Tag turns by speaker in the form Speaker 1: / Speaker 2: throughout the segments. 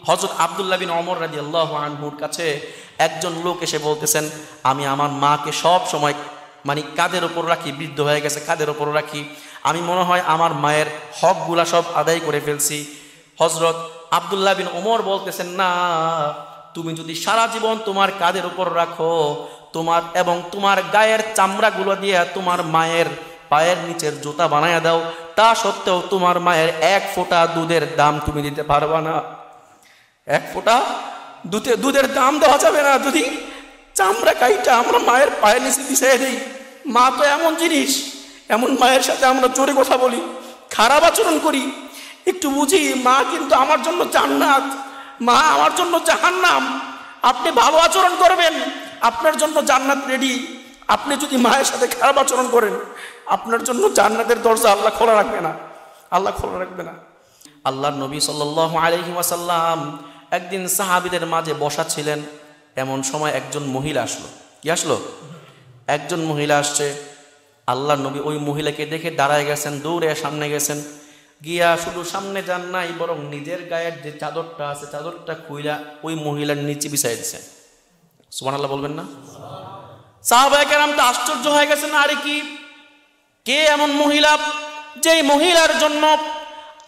Speaker 1: হযরত আব্দুল্লাহ বিন ওমর রাদিয়াল্লাহু আনহুর কাছে একজন লোক এসে বলতেছেন, আমি আমার মাকে সব সময় মানে কাঁধের ওপর রাখি, বৃদ্ধ হয়ে গেছে, কাঁধের ওপর রাখি, আমি মনে হয় আমার মায়ের হকগুলা সব আদায় করে ফেলছি। হযরত আব্দুল্লাহ বিন ওমর বলতেছেন, না, তুমি যদি সারা জীবন তোমার কাঁধের উপর রাখো, তোমার এবং তোমার গায়ের চামড়াগুলো দিয়ে তোমার মায়ের পায়ের নিচের জুতা বানায় দাও, তা সত্ত্বেও তোমার মায়ের এক ফোঁটা দুধের দাম তুমি দিতে পারবা না। এক ফোঁটা দুধের দাম দেওয়া যাবে না যদি চামড়া কাইটা আমরা মায়ের পায়ের নিচে বিছাইয়ে দিই। মা তো এমন জিনিস, এমন মায়ের সাথে আমরা জোরে কথা বলি, খারাপ আচরণ করি, একটু বুঝি মা কিন্তু আমার জন্য জান্নাত, মা আমার জন্য জাহান্নাম। আপনি ভালো আচরণ করবেন, আপনার জন্য জান্নাত রেডি। আপনি যদি মায়ের সাথে খারাপ আচরণ করেন, আপনার জন্য জান্নাতের দরজা আল্লাহ খোলা রাখবে না, আল্লাহ খোলা রাখবে না। আল্লাহর নবী সাল্লাল্লাহু আলাইহি ওয়াসাল্লাম একদিন সাহাবীদের মাঝে বসা ছিলেন, এমন সময় একজন মহিলা আসলো। কি আসলো? একজন মহিলা আসছে। আল্লাহর নবী ওই মহিলাকে দেখে দাঁড়ায় গেছেন, দৌড়ে সামনে গেছেন, গিয়া শুধু সামনে যান নাই, বরং নিজের গায়ের যে চাদরটা আছে চাদরটা খুইলা ওই মহিলার নিচে বিছাই দিচ্ছেন। সুবহানাল্লাহ বলবেন না? সাহাবায়ে কেরাম তো আশ্চর্য হয়ে গেছেন, আরে কি, কে এমন মহিলা যেই মহিলার জন্য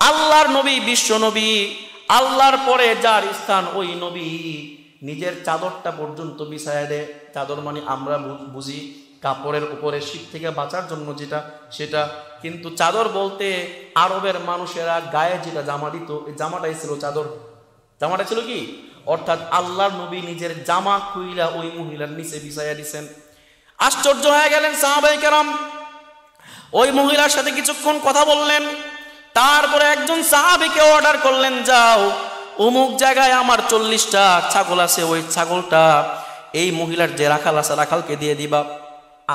Speaker 1: আল্লাহর নবী, বিশ্ব নবী, আল্লাহর পরে যার স্থান ওই নবী নিজের চাদরটা পর্যন্ত বিছায়া দেয়। চাদর মানে আমরা বুঝি কাপড়ের উপরে শীত থেকে বাঁচার জন্য যেটা, সেটা কিন্তু চাদর বলতে আরবের মানুষেরা গায়ে যেটা জামা দিত, এই জামাটাই ছিল চাদর। জামাটা ছিল কি? অর্থাৎ আল্লাহর নবী নিজের জামা খুইলা ওই মহিলার নিচে বিছাইয়া দিছেন। আশ্চর্য হয়ে গেলেন সাহাবায়ে কেরাম, ওই মহিলার সাথে কিছুক্ষণ কথা বললেন, তারপরে একজন সাহাবীকে অর্ডার করলেন, যাও অমুক জায়গায় আমার 40টা ছাগল আছে, ওই ছাগলটা এই মহিলার যে রাখাল আছে রাখালকে দিয়ে দিবা।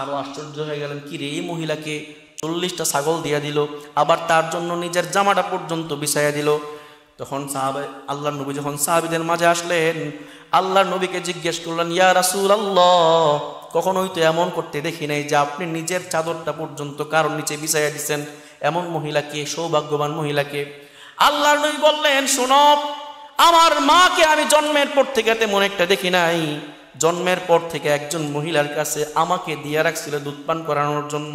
Speaker 1: আরো আশ্চর্য হয়ে গেলেন, কি রে, এই মহিলাকে 40টা ছাগল দিয়ে দিল, আবার তার জন্য নিজের জামাটা পর্যন্ত বিছাইয়া দিল। তখন আল্লাহর নবী যখন সাহাবীদের মাঝে আসলেন, আল্লাহর নবীকে জিজ্ঞেস করলেন, ইয়া রাসূলুল্লাহ, কখনোই তো এমন করতে দেখি নাই যে আপনি নিজের চাদরটা পর্যন্ত কারোর নিচে বিছাইয়া দিচ্ছেন, এমন মহিলাকে, সৌভাগ্যবান মহিলাকে। আল্লাহর নবী বললেন, শোনো, আমার মাকে আমি জন্মের পর থেকে তেমন একটা দেখি নাই। জন্মের পর থেকে একজন মহিলার কাছে আমাকে দিয়ে রাখছিল দুধ পান করানোর জন্য।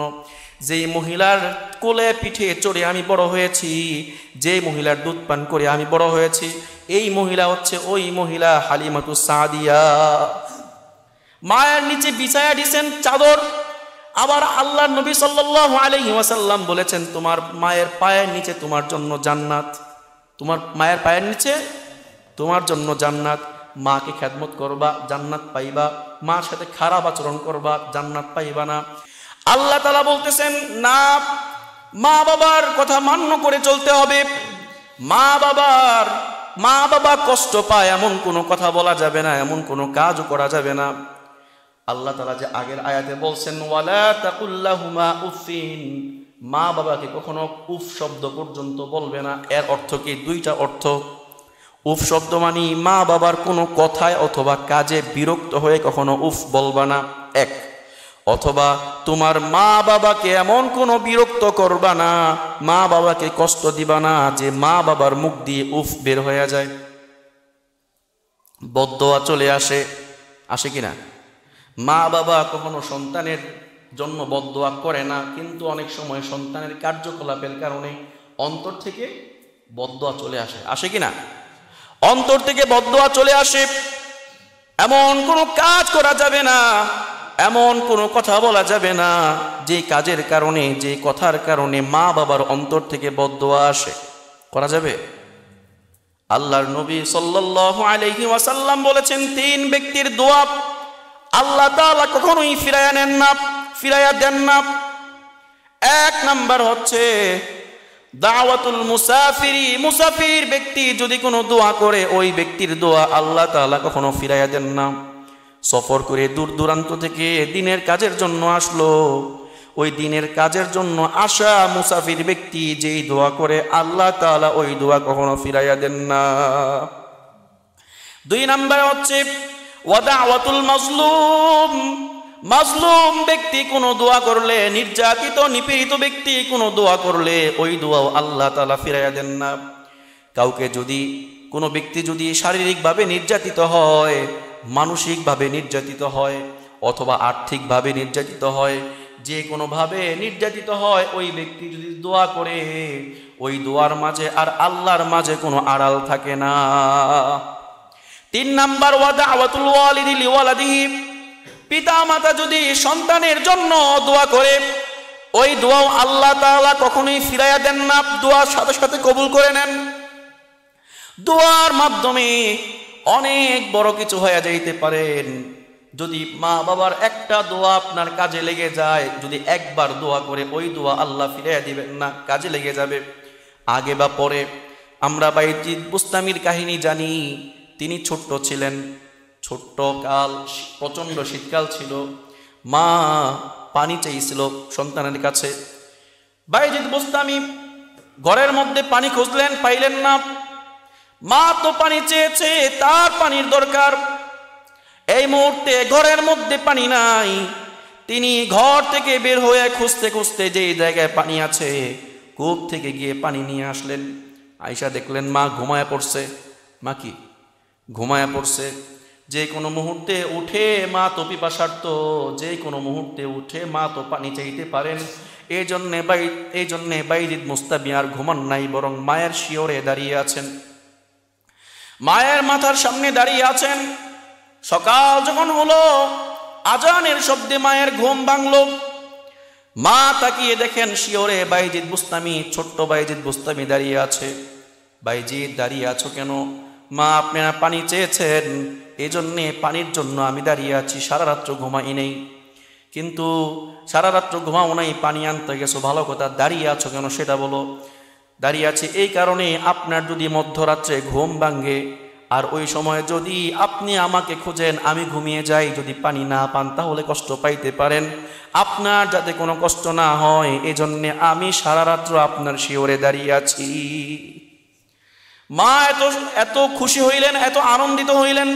Speaker 1: যেই মহিলার কোলে পিঠে চড়ে আমি বড় হয়েছি, যে মহিলার দুধ পান করে আমি বড় হয়েছি, এই মহিলা হচ্ছে ওই মহিলা হালিমাতুস সাদিয়া। মায়ের নিচে বিছায়া দিয়েছেন চাদর। আবার আল্লাহর নবী সাল্লাল্লাহু আলাইহি ওয়াসাল্লাম বলেছেন, তোমার মায়ের পায়ের নিচে তোমার জন্য জান্নাত, তোমার মায়ের পায়ের নিচে তোমার জন্য জান্নাত। মাকে খেদমত করবা, জান্নাত পাইবা। মার সাথে খারাপ আচরণ করবা, জান্নাত পাইবা না। আল্লাহ তাআলা বলতেছেন, না, মা বাবার কথা মান্য করে চলতে হবে। মা বাবা কষ্ট পায় এমন কোনো কথা বলা যাবে না, এমন কোনো কাজও করা যাবে না। আল্লাহ তাআলা যে আগের আয়াতে বলছেন, ওয়ালা তাকুল্লাহুমা উফিন, মা বাবাকে কখনো উফ শব্দ পর্যন্ত বলবে না। এর অর্থ কি? দুইটা অর্থ। উফ শব্দ মানে মা বাবার কোনো কথায় অথবা কাজে বিরক্ত হয়ে কখনো উফ বলবা না, এক। অথবা তোমার মা বাবাকে এমন কোনো বিরক্ত করবা না, মা বাবাকে কষ্ট দিবা না যে মা বাবার মুখ দিয়ে উফ বের হয়ে যায়। বদদোয়া চলে আসে, আসে কিনা? মা বাবা কখনো সন্তানের জন্য বদদোয়া করে না, কিন্তু অনেক সময় সন্তানের কার্যকলাপের কারণে অন্তর থেকে বদদোয়া চলে আসে, আসে কিনা? অন্তর থেকে বদদোয়া চলে আসে। এমন কোনো কাজ করা যাবে না, এমন কোনো কথা বলা যাবে না যে কাজের কারণে, যে কথার কারণে মা বাবার অন্তর থেকে বদদোয়া আসে। করা যাবে? আল্লাহর নবী সাল্লাল্লাহু আলাইহি ওয়াসাল্লাম বলেছেন, 3 ব্যক্তির দোয়া আল্লাহ তাআলা কখনোই ফিরাইয়া নেন না, ফিরাইয়া দেন না। 1 নাম্বার হচ্ছে দাওয়াতুল মুসাফিরি, মুসাফির ব্যক্তি যদি কোনো দোয়া করে, ওই ব্যক্তির দোয়া আল্লাহ তাআলা কখনো ফিরাইয়া দেন না। সফর করে দূর দূরান্ত থেকে দিনের কাজের জন্য আসলো, ওই দিনের কাজের জন্য আসা মুসাফির ব্যক্তি যেই দোয়া করে, আল্লাহ তাআলা ওই দোয়া কখনো ফিরাইয়া দেন না। 2 নাম্বার হচ্ছে ওয়াদাওয়াতুল মাজলুম, মাজলুম ব্যক্তি কোনো দোয়া করলে, নির্যাতিত নিপীড়িত ব্যক্তি কোনো দোয়া করলে, ওই দোয়াও আল্লাহ তাআলা ফিরাইয়া দেন না। কাউকে যদি কোনো ব্যক্তি যদি শারীরিকভাবে নির্যাতিত হয়, মানসিকভাবে নির্যাতিত হয়, অথবা আর্থিকভাবে নির্যাতিত হয়, যে কোনোভাবে নির্যাতিত হয়, ওই ব্যক্তি যদি দোয়া করে, ওই দোয়ার মাঝে আর আল্লাহর মাঝে কোনো আড়াল থাকে না। 3 নাম্বার, ওয়া দাওয়াতুল ওয়ালিদি লিওয়ালাদিহি, পিতা মাতা যদি সন্তানের জন্য দোয়া করে, ওই দোয়াও আল্লাহ তাআলা কখনোই ফিরাইয়া দেন না, দোয়ার সাথে সাথে কবুল করে নেন। দোয়ার মাধ্যমে অনেক বড় কিছু হয়ে যাইতে পারেন। যদি মা বাবার একটা দোয়া আপনার কাজে লেগে যায়, যদি একবার দোয়া করে, ওই দোয়া আল্লাহ ফিরাইয়া দিবেন না, কাজে লেগে যাবে। আগে বা পরে আমরা বাইজিদ বুস্তামির কাহিনী জানি। তিনি ছোট্ট ছিলেন, ছোট্ট কাল, প্রচণ্ড শীতকাল ছিল, মা পানি চাইছিল সন্তানের কাছে। বাইজিদ বুস্তামি ঘরের মধ্যে পানি খুঁজলেন, পাইলেন না। মা তো পানি চেয়েছে, তার পানির দরকার। এই মুহূর্তে ঘরের মধ্যে পানি নাই। তিনি ঘর থেকে বের হয়ে খুঁজতে খুঁজতে যেই জায়গায় পানি আছে, কূপ থেকে গিয়ে পানি নিয়ে আসলেন। আয়েশা দেখলেন মা ঘুমায়া পড়ছে। মা কি ঘুমায়া পড়ছে? যে কোনো মুহূর্তে উঠে, মা তো পিপাসার্ত, যে কোনো মুহূর্তে উঠে মা তো পানি চাইতে পারেন। এই জন্যে বাইজিদ মুস্তামি আর ঘুমান নাই, বরং মায়ের শিয়রে দাঁড়িয়ে আছেন, মায়ের মাথার সামনে দাঁড়িয়ে আছেন। সকাল যখন হলো, আজানের শব্দে মায়ের ঘুম ভাঙলো। মা তাকিয়ে দেখেন শিয়রে বাইজিদ বুস্তামি, ছোট্ট বাইজিদ বুস্তামি দাঁড়িয়ে আছে। বাইজিদ, দাঁড়িয়ে আছো কেন? মা, আপনারা পানি চেয়েছেন, এই জন্যে পানির জন্য আমি দাঁড়িয়ে আছি। সারা রাত্র ঘুমাই নেই। কিন্তু সারা রাত্র ঘুমাও নাই, পানি আনতে গেছো, ভালো কথা। দাঁড়িয়ে আছো কেন সেটা বলো। দাঁড়িয়ে আছে এই কারণে, আপনার যদি মধ্যরাত্রে ঘুম ভাঙে আর ওই সময় যদি আপনি আমাকে খোঁজেন, আমি ঘুমিয়ে যাই, যদি পানি না পান তাহলে কষ্ট পাইতে পারেন। আপনার যাতে কোনো কষ্ট না হয়, এজন্যে আমি সারা রাত্র আপনার শিয়রে দাঁড়িয়ে আছি। মা এত খুশি হইলেন, এত আনন্দিত হইলেন।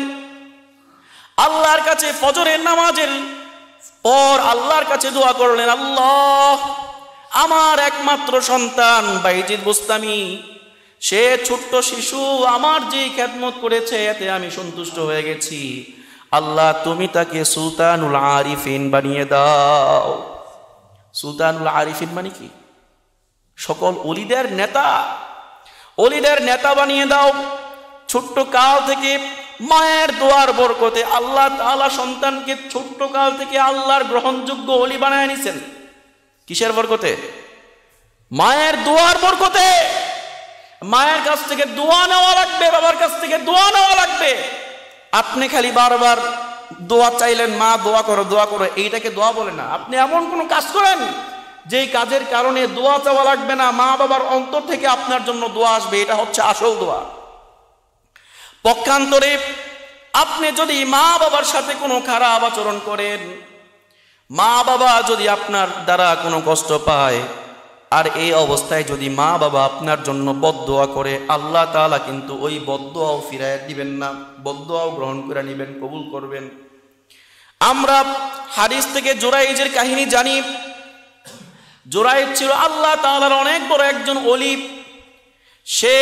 Speaker 1: আল্লাহর কাছে ফজরের নামাজের পর আল্লাহর কাছে দোয়া করলেন, আল্লাহ, আমার একমাত্র সন্তান বাইজিদ বুস্তামি, সে ছোট্ট শিশু, আমার যে খেদমত করেছে এতে আমি সন্তুষ্ট হয়ে গেছি। আল্লাহ, তুমি তাকে সুলতানুল আরিফিন বানিয়ে দাও। সুলতানুল আরিফিন মানে কি? সকল ওলিদের নেতা, ওলিদের নেতা বানিয়ে দাও। ছোট্ট কাল থেকে মায়ের দোয়ার বরকতে আল্লাহ তাআলা সন্তানকে ছোট্ট কাল থেকে আল্লাহর গ্রহণযোগ্য ওলি বানায় নিছেন। কিসের বরকতে? মায়ের দোয়ার বরকতে। মায়ের কাছ থেকে দোয়া নেওয়া লাগবে, বাবার কাছ থেকে দোয়া নেওয়া লাগবে। আপনি খালি বারবার দোয়া চাইলেন, মা দোয়া করো দোয়া করো, এইটাকে দোয়া বলে না। আপনি এমন কোনো কাজ করেন যেই কাজের কারণে দোয়া চাওয়া লাগবে না, মা বাবার অন্তর থেকে আপনার জন্য দোয়া আসবে, এটা হচ্ছে আসল দোয়া। পক্ষান্তরে আপনি যদি মা বাবার সাথে কোনো খারাপ আচরণ করেন, মা বাবা যদি আপনার দ্বারা কোনো কষ্ট পায়, আর এই অবস্থায় যদি মা বাবা আপনার জন্য বদদোয়া করে, আল্লাহ তাআলা কিন্তু ওই বদদোয়াও ফিরাইয়া দিবেন না, বদদোয়াও গ্রহণ করে নেবেন, কবুল করবেন। আমরা হাদিস থেকে জুরাইজের কাহিনী জানি। জুরাইজ ছিল আল্লাহ তাআলার অনেক বড় একজন ওলি। সে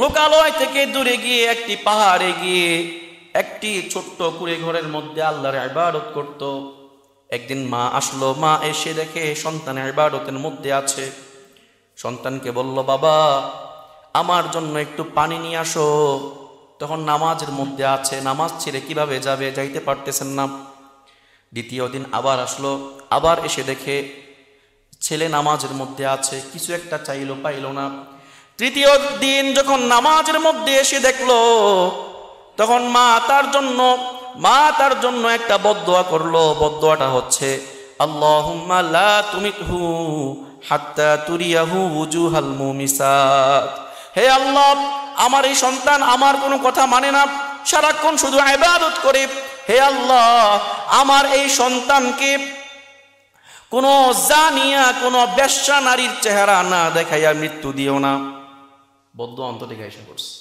Speaker 1: লোকালয় থেকে দূরে গিয়ে একটি পাহাড়ে গিয়ে একটি ছোট্ট কুঁড়ে ঘরের মধ্যে আল্লাহর ইবাদত করত। একদিন মা আসলো, মা এসে দেখে সন্তানের ইবাদতের মধ্যে আছে। সন্তানকে বলল, বাবা, আমার জন্য একটু পানি নিয়ে আসো। তখন নামাজের মধ্যে আছে, নামাজ ছেড়ে কিভাবে যাবে, যাইতে পারতেছেন না। দ্বিতীয় দিন আবার আসলো, আবার এসে দেখে ছেলে নামাজের মধ্যে আছে, কিছু একটা চাইলো, পাইল না। তৃতীয় দিন যখন নামাজের মধ্যে এসে দেখলো, তখন মা তার জন্য একটা বদদোয়া করলো। বদদোয়াটা হচ্ছে, আল্লাহুম্মা লা তুমিতহু হাত্তা তুরিয়াহু উজুহাল মুমিসাত। হে আল্লাহ, আমার এই সন্তান আমার কোনো কথা মানে না, সারাক্ষণ শুধু ইবাদত করে। হে আল্লাহ, আমার এই সন্তানকে কোনো জানিয়া, কোনো বেশ্যা নারীর চেহারা না দেখাইয়া মৃত্যু দিও না। বদদোয়া অন্তর থেকে এসে পড়ছে।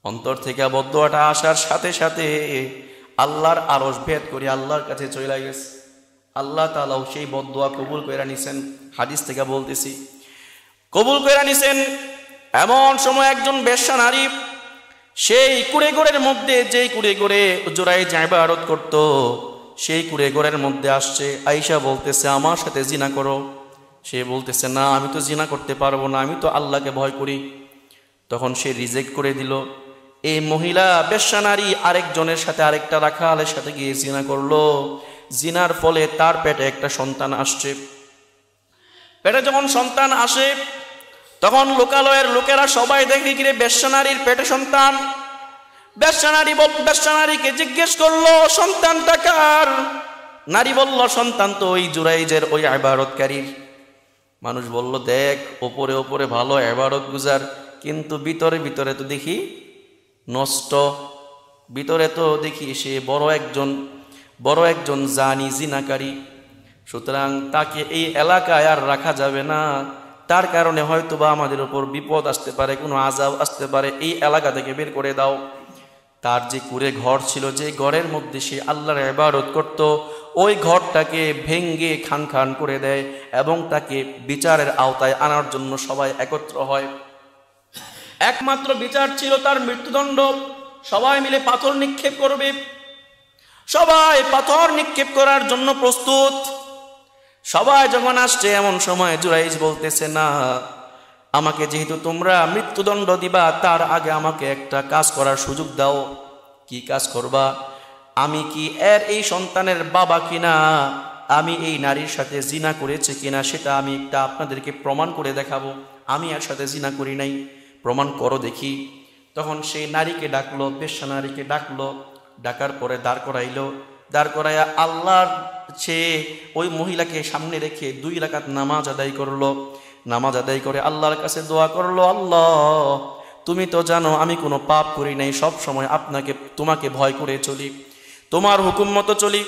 Speaker 1: অন্তর থেকে বদদোয়াটা আসার সাথে সাথে আল্লাহর আরশ ভেদ করে আল্লাহর কাছে চলে গেছে। আল্লাহ তাআলাও সেই বদদোয়া কবুল করে নিছেন। হাদিস থেকে বলতেছি, কবুল করে নিছেন। এমন সময় একজন বেশ্যা নারী সেই কুড়েঘরের মধ্যে, যেই কুড়েঘরে জুরাইজ ইবাদত করত, সেই কুড়েঘরের মধ্যে আসছে। আয়েশা বলতেছে আমার সাথে জিনা করো। সে বলতেছে না, আমি তো জিনা করতে পারবো না, আমি তো আল্লাহকে ভয় করি। তখন সে রিজেক্ট করে দিল। এই মহিলা বেশ্যা নারী আরেকজনের সাথে, আরেকটা রাখালের সাথে গিয়ে জিনা করলো। জিনার ফলে তার পেটে একটা সন্তান আসছে। পেটে যখন সন্তান আসে তখন লোকালয়ের লোকেরা সবাই দেখে কিরে বেশ্যা নারীর পেটে সন্তান। বেশ্যা নারীকে জিজ্ঞেস করলো সন্তানটা কার? নারী বলল সন্তান তো ওই জুরাইজের, ওই ইবাদতকারীর। মানুষ বলল দেখ ওপরে ওপরে ভালো ইবাদত গুজার, কিন্তু ভিতরে ভিতরে তো দেখি নষ্ট, ভিতরে তো দেখি সে বড় একজন জানি, জিনাকারী। সুতরাং তাকে এই এলাকায় আর রাখা যাবে না, তার কারণে হয়তোবা আমাদের উপর বিপদ আসতে পারে, কোনো আযাব আসতে পারে, এই এলাকা থেকে বের করে দাও। তার যে কুড়ে ঘর ছিল, যে ঘরের মধ্যে সে আল্লাহর ইবাদত করত, ওই ঘরটাকে ভেঙ্গে খান খান করে দেয় এবং তাকে বিচারের আওতায় আনার জন্য সবাই একত্র হয়। একমাত্র বিচার ছিল তার মৃত্যুদণ্ড। সবাই মিলে পাথর নিক্ষেপ করবে, সবাই পাথর নিক্ষেপ করার জন্য প্রস্তুত। সবাই যখন আসছে এমন সময় জুরাইজ বলতেছে না, আমাকে যেহেতু তোমরা মৃত্যুদণ্ড দিবা, তার আগে আমাকে একটা কাজ করার সুযোগ দাও। কি কাজ করবা? আমি কি এর এই সন্তানের বাবা কিনা, আমি এই নারীর সাথে জিনা করেছে কিনা সেটা আমি একটা আপনাদেরকে প্রমাণ করে দেখাবো। আমি এর সাথে জিনা করি নাই, প্রমাণ করো দেখি। তখন সেই নারীকে ডাকলো, বেশ্যা নারীকে ডাকলো। ডাকার পরে দাঁড় করাইলো। দাঁড় করাইয়া আল্লাহর সে ওই মহিলাকে সামনে রেখে 2 রাকাত নামাজ আদায় করলো। নামাজ আদায় করে আল্লাহর কাছে দোয়া করলো, আল্লাহ তুমি তো জানো আমি কোনো পাপ করি নাই, সব সময় তোমাকে ভয় করে চলি, তোমার হুকুম মতো চলি,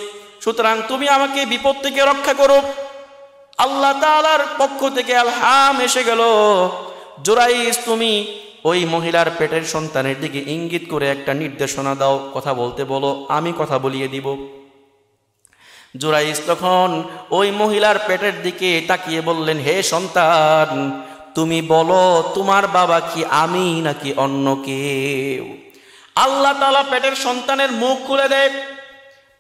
Speaker 1: সুতরাং তুমি আমাকে বিপদ থেকে রক্ষা করো। আল্লাহ তাআলার পক্ষ থেকে আলহাম এসে গেল, জুরাইজ তুমি ওই মহিলার পেটের সন্তানের দিকে ইঙ্গিত করে একটা নির্দেশনা দাও, কথা বলতে বলো, আমি কথা বলিয়ে দিব। জুরাইজ তখন ওই মহিলার পেটের দিকে তাকিয়ে বললেন, হে সন্তান তুমি বলো তোমার বাবা কি আমি নাকি অন্য কেউ? আল্লাহ তাআলা পেটের সন্তানের মুখ খুলে দেয়।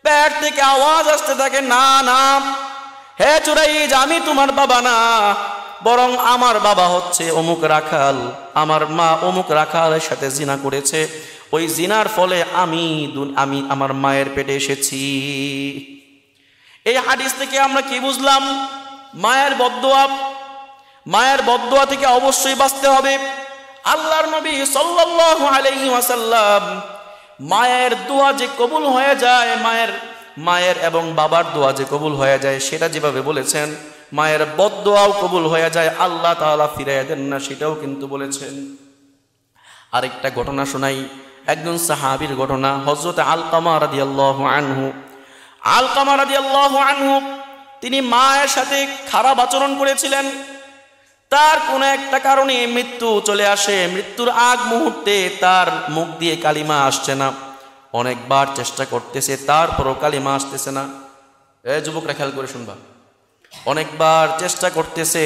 Speaker 1: পেট থেকে আওয়াজ আসতে থাকে, না না হে জুরাইজ, আমি তোমার বাবা না, বরং আমার বাবা হচ্ছে অমুক রাখাল, আমার মা অমুক রাখালের সাথে জিনা করেছে, ওই জিনার ফলে আমি আমার মায়ের পেটে এসেছি। এই হাদিস থেকে আমরা কি বুঝলাম? মায়ের বদদোয়া থেকে অবশ্যই বাঁচতে হবে। আল্লাহর নবী সাল্লাল্লাহু আলাইহি ওয়াসাল্লাম মায়ের দোয়া যে কবুল হয়ে যায়, মায়ের এবং বাবার দোয়া যে কবুল হয়ে যায় সেটা যেভাবে বলেছেন, মায়ের বদদোয়াও কবুল হয়ে যায়, আল্লাহ তাআলা ফিরাইয়া দেন না, সেটাও কিন্তু বলেছেন। আরেকটা ঘটনা শোনাই, একজন সাহাবীর ঘটনা, হযরত আলকামা রাদিয়াল্লাহু আনহু। আলকামা রাদিয়াল্লাহু আনহু তিনি মায়ের সাথে খারাপ আচরণ করেছিলেন। তার কোনো একটা কারণে মৃত্যু চলে আসে। মৃত্যুর আগ মুহূর্তে তার মুখ দিয়ে কালিমা আসছে না, অনেকবার চেষ্টা করতেছে, তারপরও কালিমা আসতেছে না। যুবকরা খেয়াল করে শুনবা, অনেকবার চেষ্টা করতেছে,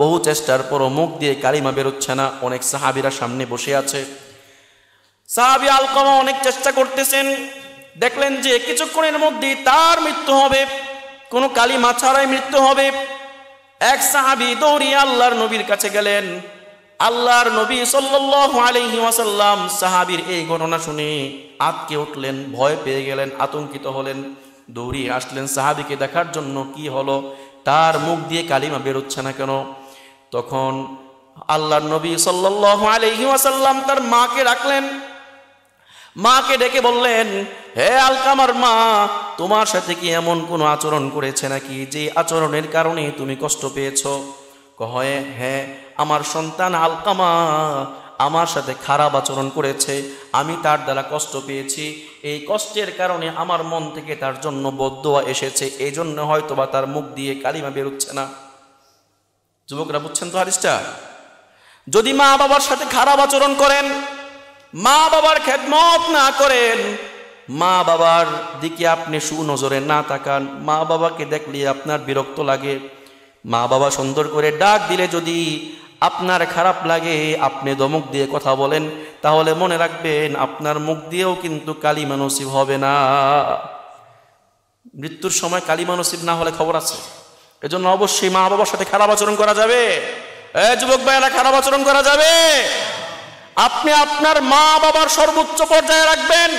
Speaker 1: বহু চেষ্টার পরও মুখ দিয়ে কালিমা বেরোচ্ছে না। অনেক সাহাবীরা সামনে বসে আছে। সাহাবী আলকামা অনেক চেষ্টা করতেছেন, দেখলেন যে কিছুক্ষণের মধ্যেই তার মৃত্যু হবে, কোনো কালিমা ছাড়াই মৃত্যু হবে। এক সাহাবী দৌড়িয়ে আল্লাহর নবীর কাছে গেলেন। আল্লাহর নবী সাল্লাল্লাহু আলাইহি ওয়াসাল্লাম সাহাবীর এই ঘটনা শুনে আঁতকে উঠলেন, ভয় পেয়ে গেলেন, আতঙ্কিত হলেন, দৌড়িয়ে আসলেন সাহাবীকে দেখার জন্য কি হলো, তার মুখ দিয়ে কালিমা বেরোচ্ছে না কেন। তখন আল্লাহর নবী সাল্লাল্লাহু আলাইহি ওয়াসাল্লাম তার মাকে ডাকলেন। মাকে ডেকে বললেন, হে আলকামার মা, তোমার সাথে কি এমন কোনো আচরণ করেছে নাকি যে আচরণের কারণে তুমি কষ্ট পেয়েছো? কহে, হ্যাঁ, আমার সন্তান আলকামা আমার সাথে খারাপ আচরণ করেছে, আমি তার দ্বারা কষ্ট পেয়েছি, এই কষ্টের কারণে আমার মন থেকে তার জন্য বদদোয়া এসেছে, এই জন্য হয়তোবা তার মুখ দিয়ে কালিমা বেরোচ্ছে না। যুবকরা বুঝছেন তো হাদিসটা? যদি মা বাবার সাথে খারাপ আচরণ করেন, মা বাবার খেদমত না করেন, মা বাবার দিকে আপনি সুনজরে না তাকান, মা বাবাকে দেখলে আপনার বিরক্ত লাগে, মা বাবা সুন্দর করে ডাক দিলে যদি আপনার খারাপ লাগে, আপনি ধমক দিয়ে কথা বলেন, তাহলে মনে রাখবেন আপনার মুখ দিয়েও কিন্তু কালিমা নসিব হবে না। মৃত্যুর সময় কালিমা নসিব না হলে খবর আছে। এজন্য অবশ্যই মা বাবার সাথে খারাপ আচরণ করা যাবে। যুবক ভাইয়েরা, খারাপ আচরণ করা যাবে। আপনি আপনার মা বাবার সর্বোচ্চ পর্যায়ে রাখবেন,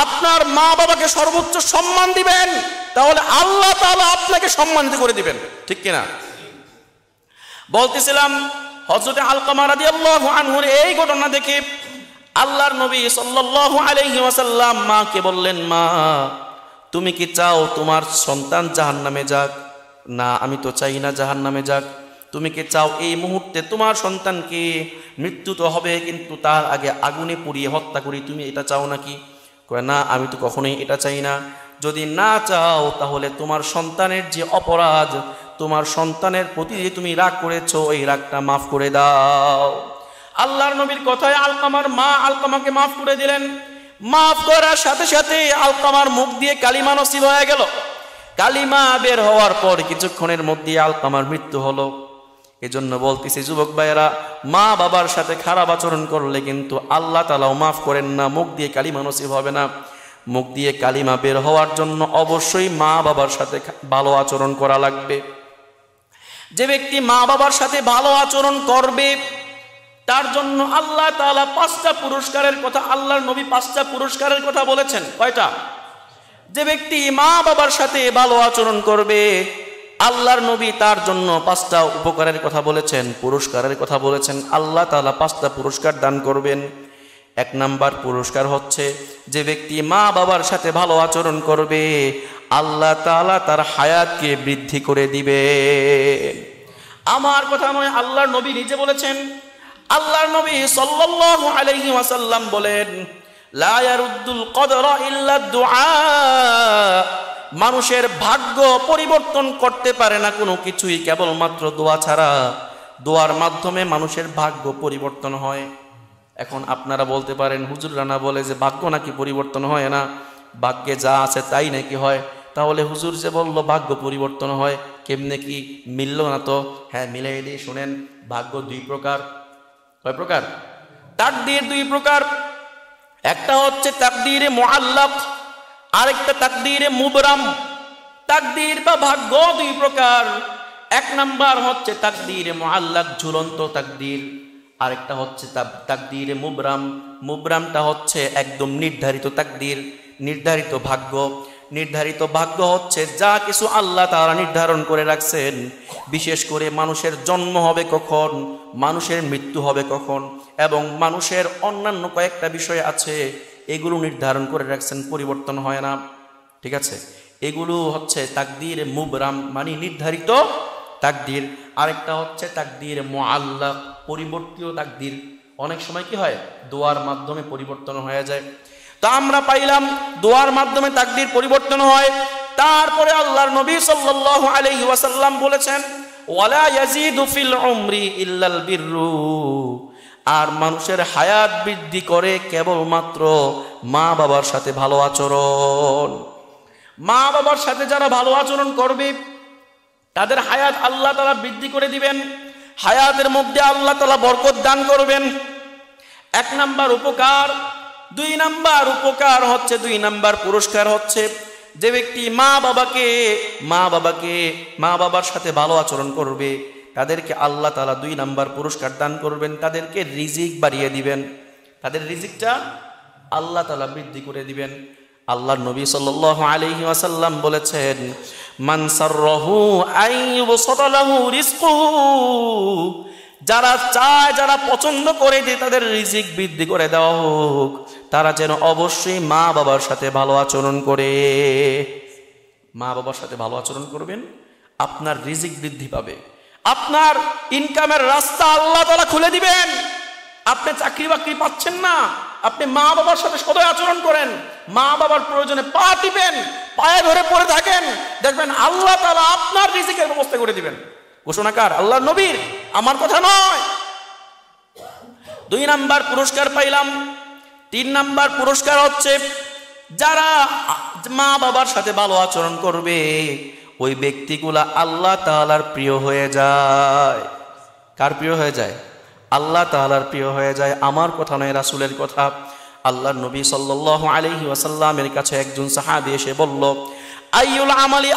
Speaker 1: আপনার মা বাবাকে সর্বোচ্চ সম্মান দিবেন, তাহলে আল্লাহ তাআলা আপনাকে সম্মানিত করে দিবেন। ঠিক কিনা? বলতেছিলাম হযরত আলকামা রাদিয়াল্লাহু আনহুর এই ঘটনা দেখে আল্লাহর নবী সাল্লাল্লাহু আলাইহি ওয়াসাল্লাম মাকে বললেন, মা তুমি কি চাও তোমার সন্তান জাহান্নামে যাক? না, আমি তো চাই না জাহান্নামে যাক। তুমি কি চাও এই মুহূর্তে তোমার সন্তানকে মৃত্যু তো হবে, কিন্তু তার আগে আগুনে পুড়িয়ে হত্যা করি, তুমি এটা চাও নাকি? কয় না, আমি তো কখনোই এটা চাই না। যদি না চাও তাহলে তোমার সন্তানের যে অপরাধ, তোমার সন্তানের প্রতি যে তুমি রাগ করেছো, ওই রাগটা মাফ করে দাও। আল্লাহর নবীর কথায় আলকামার মা আলকামাকে মাফ করে দিলেন। মাফ করার সাথে সাথে আলকামার মুখ দিয়ে কালিমা নসিব হয়ে গেল। কালিমা বের হওয়ার পর কিছুক্ষণের মধ্যে আলকামার মৃত্যু হলো। এজন্য বলতেছি যুবক ভাইয়েরা, মা বাবার সাথে খারাপ আচরণ করলে কিন্তু আল্লাহ তাআলাও মাফ করেন না, মুখ দিয়ে কালিমা নসিব হবে না। মুখ দিয়ে কালিমা বের হওয়ার জন্য অবশ্যই মা বাবার সাথে ভালো আচরণ করা লাগবে। যে ব্যক্তি মা বাবার সাথে ভালো আচরণ করবে তার জন্য আল্লাহ তাআলা 5টা পুরস্কারের কথা, আল্লাহর নবী 5টা পুরস্কারের কথা বলেছেন। কয়টা? যে ব্যক্তি মা বাবার সাথে ভালো আচরণ করবে আল্লাহর নবী তার জন্য 5টা উপকারের কথা বলেছেন, পুরস্কারের কথা বলেছেন। আল্লাহ তাআলা 5টা পুরস্কার দান করবেন। 1 নাম্বার পুরস্কার হচ্ছে, যে ব্যক্তি মা বাবার সাথে ভালো আচরণ করবে আল্লাহ তাআলা তার হায়াতকে বৃদ্ধি করে দিবে। আমার কথা নয়, আল্লাহর নবী নিজে বলেছেন। আল্লাহর নবী সাল্লাল্লাহু আলাইহি ওয়াসাল্লাম বলেন, লা ইয়ারুদ্দুল কদরা ইল্লা দুআ। মানুষের ভাগ্য পরিবর্তন করতে পারে না কোনো কিছুই, কেবলমাত্র দোয়া ছাড়া। দোয়ার মাধ্যমে মানুষের ভাগ্য পরিবর্তন হয়। এখন আপনারা বলতে পারেন, হুজুর রানা বলে যে ভাগ্য নাকি পরিবর্তন হয় না, ভাগ্যে যা আছে তাই নাকি হয়। তাহলে হুজুর যে বলল ভাগ্য পরিবর্তন হয়, কেমনে কি মিলল না তো? হ্যাঁ, মিলাই দিয়ে শুনেন। ভাগ্য 2 প্রকার। কয় প্রকার? তাকদীর 2 প্রকার। একটা হচ্ছে তাকদীরে মুআল্লাক, আরেকটা তাকদীরে মুবরাম। তাকদীর বা ভাগ্য 2 প্রকার। 1 নাম্বার হচ্ছে তাকদীরে মুআল্লাক, ঝুলন্ত তাকদীর। আরেকটা হচ্ছে তাকদীরে মুবরাম। মুবরামটা হচ্ছে একদম নির্ধারিত তাকদীর, নির্ধারিত ভাগ্য। নির্ধারিত ভাগ্য হচ্ছে যা কিছু আল্লাহ তাআলা নির্ধারণ করে রাখছেন। বিশেষ করে মানুষের জন্ম হবে কখন, মানুষের মৃত্যু হবে কখন, এবং মানুষের অন্যান্য কয়েকটা বিষয় আছে, এগুলো নির্ধারণ করে রাখছেন, পরিবর্তন হয় না। ঠিক আছে? এগুলো হচ্ছে তাকদীরে মুবরাম, মানে নির্ধারিত তাকদীর। আরেকটা হচ্ছে তাকদীরে মুআল্লাক, পরিবর্তিত তাকদীর। অনেক সময় কি হয়, দোয়ার মাধ্যমে পরিবর্তন হয়ে যায়। তা আমরা পাইলাম দোয়ার মাধ্যমে তাকদীর পরিবর্তন হয়। তারপরে আল্লাহর নবী সাল্লাল্লাহু আলাইহি ওয়াসাল্লাম বলেছেন, ওয়ালা ইয়াজিদু ফিল উমরি ইল্লাল বিররু। আর মানুষের হায়াত বৃদ্ধি করে কেবলমাত্র মা বাবার সাথে ভালো আচরণ। মা বাবার সাথে যারা ভালো আচরণ করবে তাদের হায়াত আল্লাহ তাআলা বৃদ্ধি করে দিবেন। হায়াতের মধ্যে আল্লাহ তাআলা বরকত দান করবেন। 1 নাম্বার উপকার। 2 নাম্বার উপকার হচ্ছে, 2 নাম্বার পুরস্কার হচ্ছে, যে ব্যক্তি মা বাবার সাথে ভালো আচরণ করবে তাদেরকে আল্লাহ তাআলা 2 নাম্বার পুরস্কার দান করবেন। তাদেরকে রিজিক বাড়িয়ে দিবেন, তাদের রিজিকটা আল্লাহ তাআলা বৃদ্ধি করে দিবেন। আল্লাহর নবী সাল্লাল্লাহু আলাইহি ওয়াসাল্লাম বলেছেন, মান সাররাহু আইয়ুবসাতা লাহু রিজকুহু। যারা চায়, যারা পছন্দ করে যে তাদের রিজিক বৃদ্ধি করে দেওয়া হোক, তারা যেন অবশ্যই মা বাবার সাথে ভালো আচরণ করে। মা বাবার সাথে ভালো আচরণ করবেন, আপনার রিজিক বৃদ্ধি পাবে, আপনার ইনকামের রাস্তা আল্লাহ তাআলা খুলে দিবেন। আপনি চাকরি বাকরি পাচ্ছেন না, আপনি মা বাবার সাথে সদয় আচরণ করেন, মা বাবার প্রয়োজনে পা টিপেন, পায়ে ধরে পড়ে থাকেন, দেখবেন আল্লাহ তাআলা আপনার রিজিকের ব্যবস্থা করে দিবেন। ঘোষণাকার আল্লাহর নবীর, আমার কথা নয়। 2 নাম্বার পুরস্কার পাইলাম। 3 নাম্বার পুরস্কার হচ্ছে, যারা মা বাবার সাথে ভালো আচরণ করবে ওই ব্যক্তিগুলা আল্লাহ তাআলার প্রিয় হয়ে যায়। কার প্রিয় হয়ে যায়? আল্লাহ তাআলার প্রিয় হয়ে যায়। আমার কথা নয়, রাসূলের কথা। আল্লাহর নবী সাল্লাল্লাহু আলাইহি ওয়াসাল্লামের কাছে একজন সাহাবী এসে বলল, আইয়ুল আমালি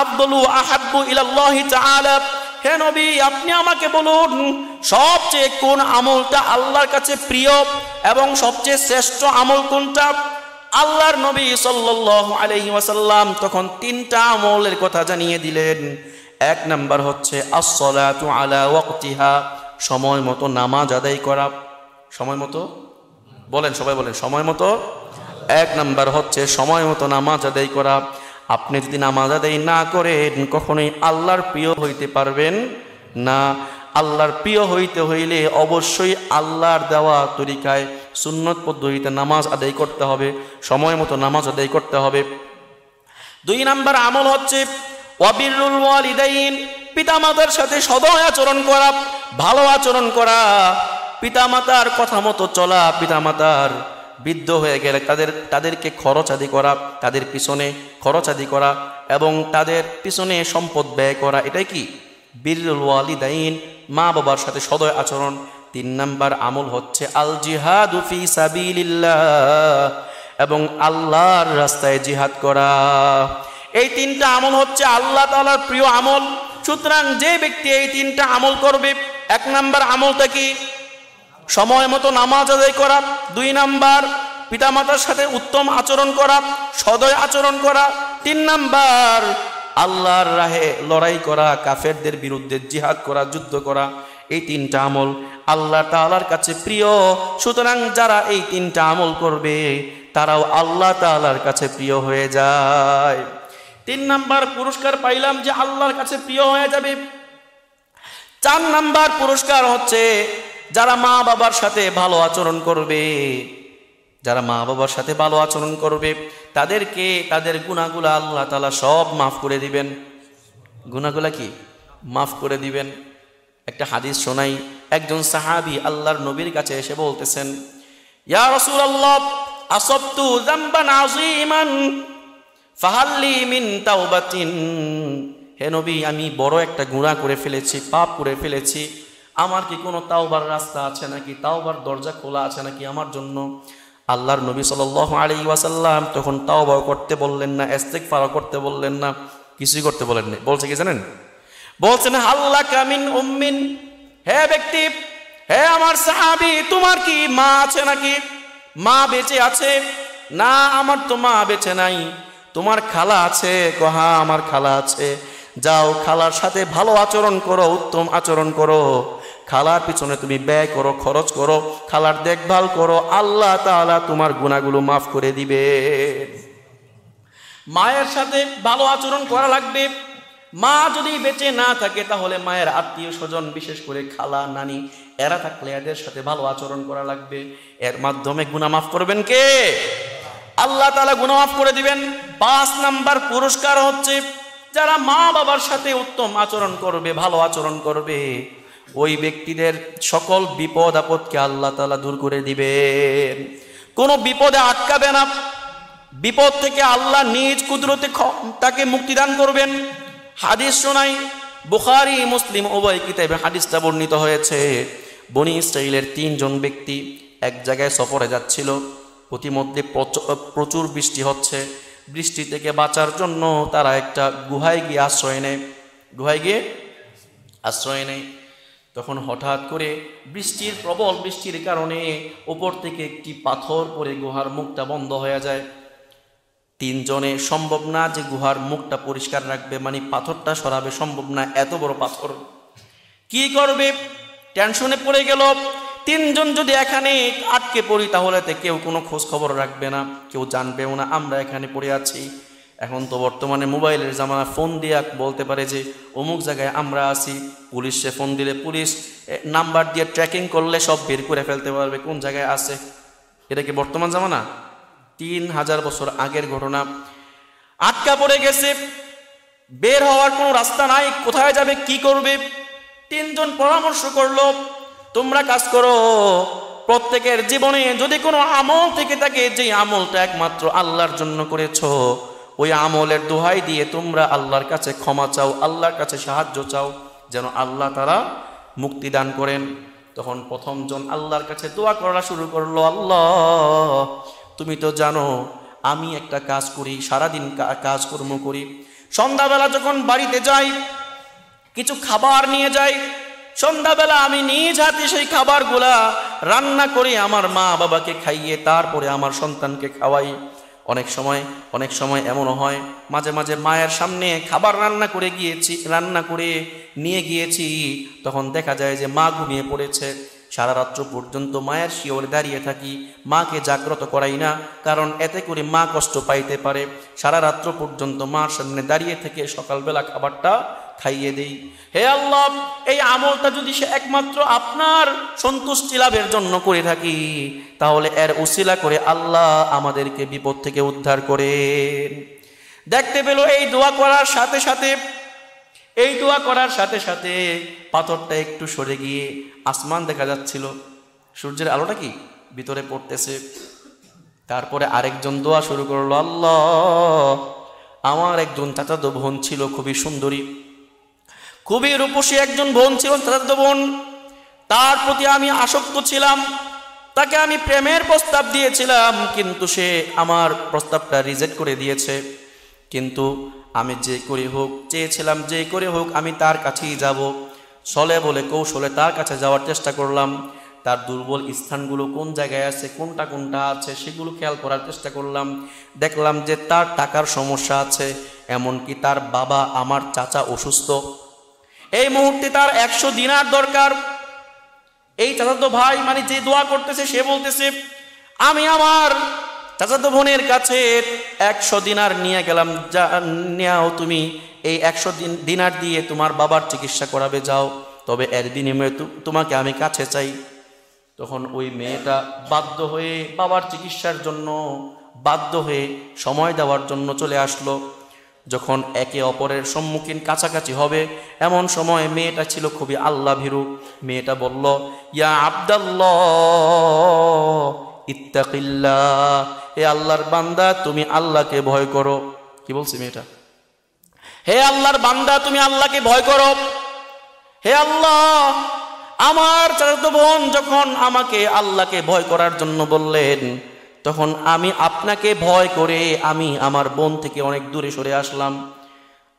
Speaker 1: আফদলু আহাব্বু ইলাল্লাহি তাআলা, হে নবী আপনি আমাকে বলুন সবচেয়ে কোন আমলটা আল্লাহর কাছে প্রিয় এবং সবচেয়ে শ্রেষ্ঠ আমল কোনটা? আল্লাহর নবী সাল্লাল্লাহু আলাইহি ওয়াসাল্লাম তখন তিনটা আমলের কথা জানিয়ে দিলেন। এক নাম্বার হচ্ছে as-সালাতু আলা ওয়াক্তিহা, সময় মতো নামাজ আদায় করা। সময় মতো বলেন, সবাই বলেন সময় মতো। এক নাম্বার হচ্ছে সময় মতো নামাজ আদায় করা। আপনি যদি নামাজ আদায় না করেন কখনোই আল্লাহর প্রিয় হইতে পারবেন না। আল্লাহর প্রিয় হইতে হইলে অবশ্যই আল্লাহর দেওয়া তরিকায় সুন্নত পদ্ধতিতে নামাজ আদায় করতে হবে, সময় মতো নামাজ আদায় করতে হবে। দুই নাম্বার আমল হচ্ছে ওয়াবিরুল ওয়ালিদাইন, পিতামাতার সাথে সদয় আচরণ করা, ভালো আচরণ করা, পিতামাতার কথা মতো চলা, পিতামাতার বৃদ্ধ হয়ে গেলে তাদেরকে খরচ আদি করা, তাদের পিছনে খরচ আদি করা এবং তাদের পিছনে সম্পদ ব্যয় করা, এটাই কি বিরুল ওয়ালিদাইন, মা বাবার সাথে সদয় আচরণ। তিন নাম্বার আমল হচ্ছে আল জিহাদু ফি সাবিলিল্লাহ, এবং আল্লাহর রাস্তায় জিহাদ করা। এই তিনটা আমল হচ্ছে আল্লাহ তাআলার প্রিয় আমল। সুতরাং যে ব্যক্তি এই তিনটা আমল করবে, এক নাম্বার আমলটা কি? সময় মতো নামাজ আদায় করা। দুই নাম্বার পিতামাতার সাথে উত্তম আচরণ করা, সদয় আচরণ করা। তিন নাম্বার আল্লাহর রাহে লড়াই করা, কাফেরদের বিরুদ্ধে জিহাদ করা, যুদ্ধ করা। এই তিনটা আমল আল্লাহ তাআলার কাছে প্রিয়। সুতরাং যারা এই তিনটা আমল করবে তারাও আল্লাহ তাআলার কাছে প্রিয় হয়ে যায়। তিন নাম্বার পুরস্কার পাইলাম যে আল্লাহর কাছে প্রিয় হয়ে যাবে। চার নাম্বার পুরস্কার হচ্ছে যারা মা বাবার সাথে ভালো আচরণ করবে, যারা মা বাবার সাথে ভালো আচরণ করবে তাদেরকে তাদের গুনাহগুলো আল্লাহ তাআলা সব মাফ করে দিবেন। গুনাহগুলো কি মাফ করে দিবেন। একটা হাদিস শোনাই। একজন সাহাবী আল্লাহর নবীর কাছে এসে বলতেছেন, ইয়া রাসূলুল্লাহ আসবতু যামবান আযীমান ফাহাল্লি মিন তাওবাতিন, হে নবী আমি বড় একটা গুনাহ করে ফেলেছি, পাপ করে ফেলেছি, আমার কি কোনো তাওবার রাস্তা আছে নাকি, তাওবার দরজা খোলা আছে নাকি আমার জন্য? আল্লাহর নবী সাল্লাল্লাহু আলাইহি ওয়াসাল্লাম তখন তাওবা করতে বললেন না, ইস্তিগফার করতে বললেন না, কিছুই করতে বলেন না। বলছে কি জানেন? বলছেন হাল্লাকা মিন উম্মিন, হে ব্যক্তি, হে আমার সাহাবী, তোমার কি মা আছে নাকি? মা বেঁচে আছে? না, আমার তো মা বেঁচে নাই। তোমার খালা আছে? হ্যাঁ আমার খালা আছে। যাও খালার সাথে ভালো আচরণ করো, উত্তম আচরণ করো, খালার পিছনে তুমি ব্যয় করো, খরচ করো, খালার দেখভাল করো, আল্লাহ তাআলা তোমার গুনাহগুলো মাফ করে দিবে। মায়ের সাথে ভালো আচরণ করা লাগবে। মা যদি বেঁচে না থাকে তাহলে মায়ের আত্মীয় স্বজন, বিশেষ করে খালা নানি, এরা থাকলে এদের সাথে ভালো আচরণ করা লাগবে। এর মাধ্যমে গুনাহ মাফ করবেন কে? আল্লাহ তাআলা গুনাহ মাফ করে দিবেন। 5 নাম্বার পুরস্কার হচ্ছে যারা মা বাবার সাথে উত্তম আচরণ করবে, ভালো আচরণ করবে, ওই ব্যক্তিদের সকল বিপদ আপদকে আল্লাহ তাআলা দূর করে দিবেন। কোনো বিপদে আটকাবে না। বিপদ থেকে আল্লাহ নিজ কুদরতে তাকে মুক্তিদান করবেন। হাদিস শোনাই, বুখারী মুসলিম উভয় কিতাবে হাদিসটা বর্ণিত হয়েছে। বনি ইসরাইলের 3 জন ব্যক্তি এক জায়গায় সফরে যাচ্ছিল। প্রতিমধ্যে প্রচুর বৃষ্টি হচ্ছে। বৃষ্টি থেকে বাঁচার জন্য তারা একটা গুহায় গিয়ে আশ্রয় নেয়। গুহায় গিয়ে আশ্রয় নেয়। তখন হঠাৎ করে প্রবল বৃষ্টির কারণে উপর থেকে একটি পাথর পড়ে গুহার মুখটা বন্ধ হয়ে যায়। 3 জনে সম্ভব না যে গুহার মুখটা পরিষ্কার রাখবে, মানে পাথরটা সরাবে, সম্ভব না, এত বড় পাথর। কি করবে? টেনশনে পড়ে গেল। 3 জন যদি এখানে আটকে পড়ি তাহলে তো কেউ কোনো খোঁজ খবর রাখবে না, কেউ জানবেও না আমরা এখানে পড়ে আছি। এখন তো বর্তমানে মোবাইলের জামানা, ফোন দিয়ে বলতে পারে যে অমুক জায়গায় আমরা আছি। পুলিশে ফোন দিলে পুলিশ নাম্বার দিয়ে ট্র্যাকিং করলে সব বের করে ফেলতে পারবে কোন জায়গায় আছে। এটা কি বর্তমান জামানা? 3000 বছর আগের ঘটনা। আটকা পড়ে গেছে, বের হওয়ার কোনো রাস্তা নাই, কোথায় যাবে, কি করবে? 3 জন পরামর্শ করলো, তোমরা কাজ করো, প্রত্যেকের জীবনে যদি কোনো আমল থেকে থাকে যে আমলটা একমাত্র আল্লাহর জন্য করেছো, ওই আমলের দোহাই দিয়ে তোমরা আল্লাহর কাছে ক্ষমা চাও, আল্লাহর কাছে সাহায্য চাও, যেন আল্লাহ তাআলা মুক্তি দান করেন। তখন প্রথমজন আল্লাহর কাছে দোয়া করা শুরু করলো, আল্লাহ তুমি তো জানো আমি একটা কাজ করি, সারাদিন কাজকর্ম করি, সন্ধ্যাবেলা যখন বাড়িতে যাই কিছু খাবার নিয়ে যাই, সন্ধ্যাবেলা আমি নিজ হাতে সেই খাবারগুলা রান্না করে আমার মা বাবাকে খাইয়ে তারপরে আমার সন্তানকে খাওয়াই। অনেক সময় এমনও হয় মাঝে মাঝে মায়ের সামনে খাবার রান্না করে নিয়ে গিয়েছি, তখন দেখা যায় যে মা ঘুমিয়ে পড়েছে। সারা রাত্র পর্যন্ত মায়ের শিওরে দাঁড়িয়ে থাকি, মাকে জাগ্রত করাই না, কারণ এতে করে মা কষ্ট পাইতে পারে। সারা রাত্র পর্যন্ত মার সামনে দাঁড়িয়ে থেকে সকালবেলা খাবারটা খাইয়ে দেই। হে আল্লাহ, এই আমলটা যদি সে একমাত্র আপনার সন্তুষ্টি লাভের জন্য করে থাকি, তাহলে এর উসিলা করে আল্লাহ আমাদেরকে বিপদ থেকে উদ্ধার করেন। দেখতে পেল এই দোয়া করার সাথে সাথে পাথরটা একটু সরে গিয়ে আসমান দেখা যাচ্ছিল, সূর্যের আলোটা কি ভিতরে পড়তেছে। তারপরে আরেকজন দোয়া শুরু করলো, আল্লাহ আমার একজন চাচাতো বোন ছিল, খুবই সুন্দরী, খুবই রূপসী একজন বোন ছিল, চাচাতো বোন, তার প্রতি আমি আসক্ত ছিলাম, তাকে আমি প্রেমের প্রস্তাব দিয়েছিলাম, কিন্তু সে আমার প্রস্তাবটা রিজেক্ট করে দিয়েছে। কিন্তু আমি চেয়েছিলাম যে করে হোক আমি তার কাছেই যাব। ছলে বলে কৌশলে তার কাছে যাওয়ার চেষ্টা করলাম, তার দুর্বল স্থানগুলো কোন জায়গায় আছে, কোনটা আছে সেগুলো খেয়াল করার চেষ্টা করলাম। দেখলাম যে তার টাকার সমস্যা আছে, এমনকি তার বাবা আমার চাচা অসুস্থ, এই মুহূর্তে তার 100 দিনার দরকার। এই চাচাতো ভাই মানে যে দোয়া করতেছে সে বলতেছে, আমি আমার চাচাতো বোনের কাছে 100 দিনার নিয়ে গেলাম, নেও তুমি এই 100 দিনার দিয়ে তোমার বাবার চিকিৎসা করাবে, যাও, তবে এর বিনিময়ে তোমাকে আমি কাছে চাই। তখন ওই মেয়েটা বাধ্য হয়ে বাবার চিকিৎসার জন্য সময় দেওয়ার জন্য চলে আসলো। যখন একে অপরের সম্মুখীন কাছাকাছি হবে এমন সময় মেয়েটা ছিল খুবই আল্লাহ ভীরু। মেয়েটা বলল, ইয়া আব্দাল্লাহ ইত্তাকিল্লাহ, হে আল্লাহর বান্দা তুমি আল্লাহকে ভয় করো। কি বলছে মেয়েটা? হে আল্লাহর বান্দা তুমি আল্লাহকে ভয় করো। হে আল্লাহ, আমার চাচাতো বোন যখন আমাকে আল্লাহকে ভয় করার জন্য বললেন, তখন আমি আপনাকে ভয় করে আমি আমার বোন থেকে অনেক দূরে সরে আসলাম,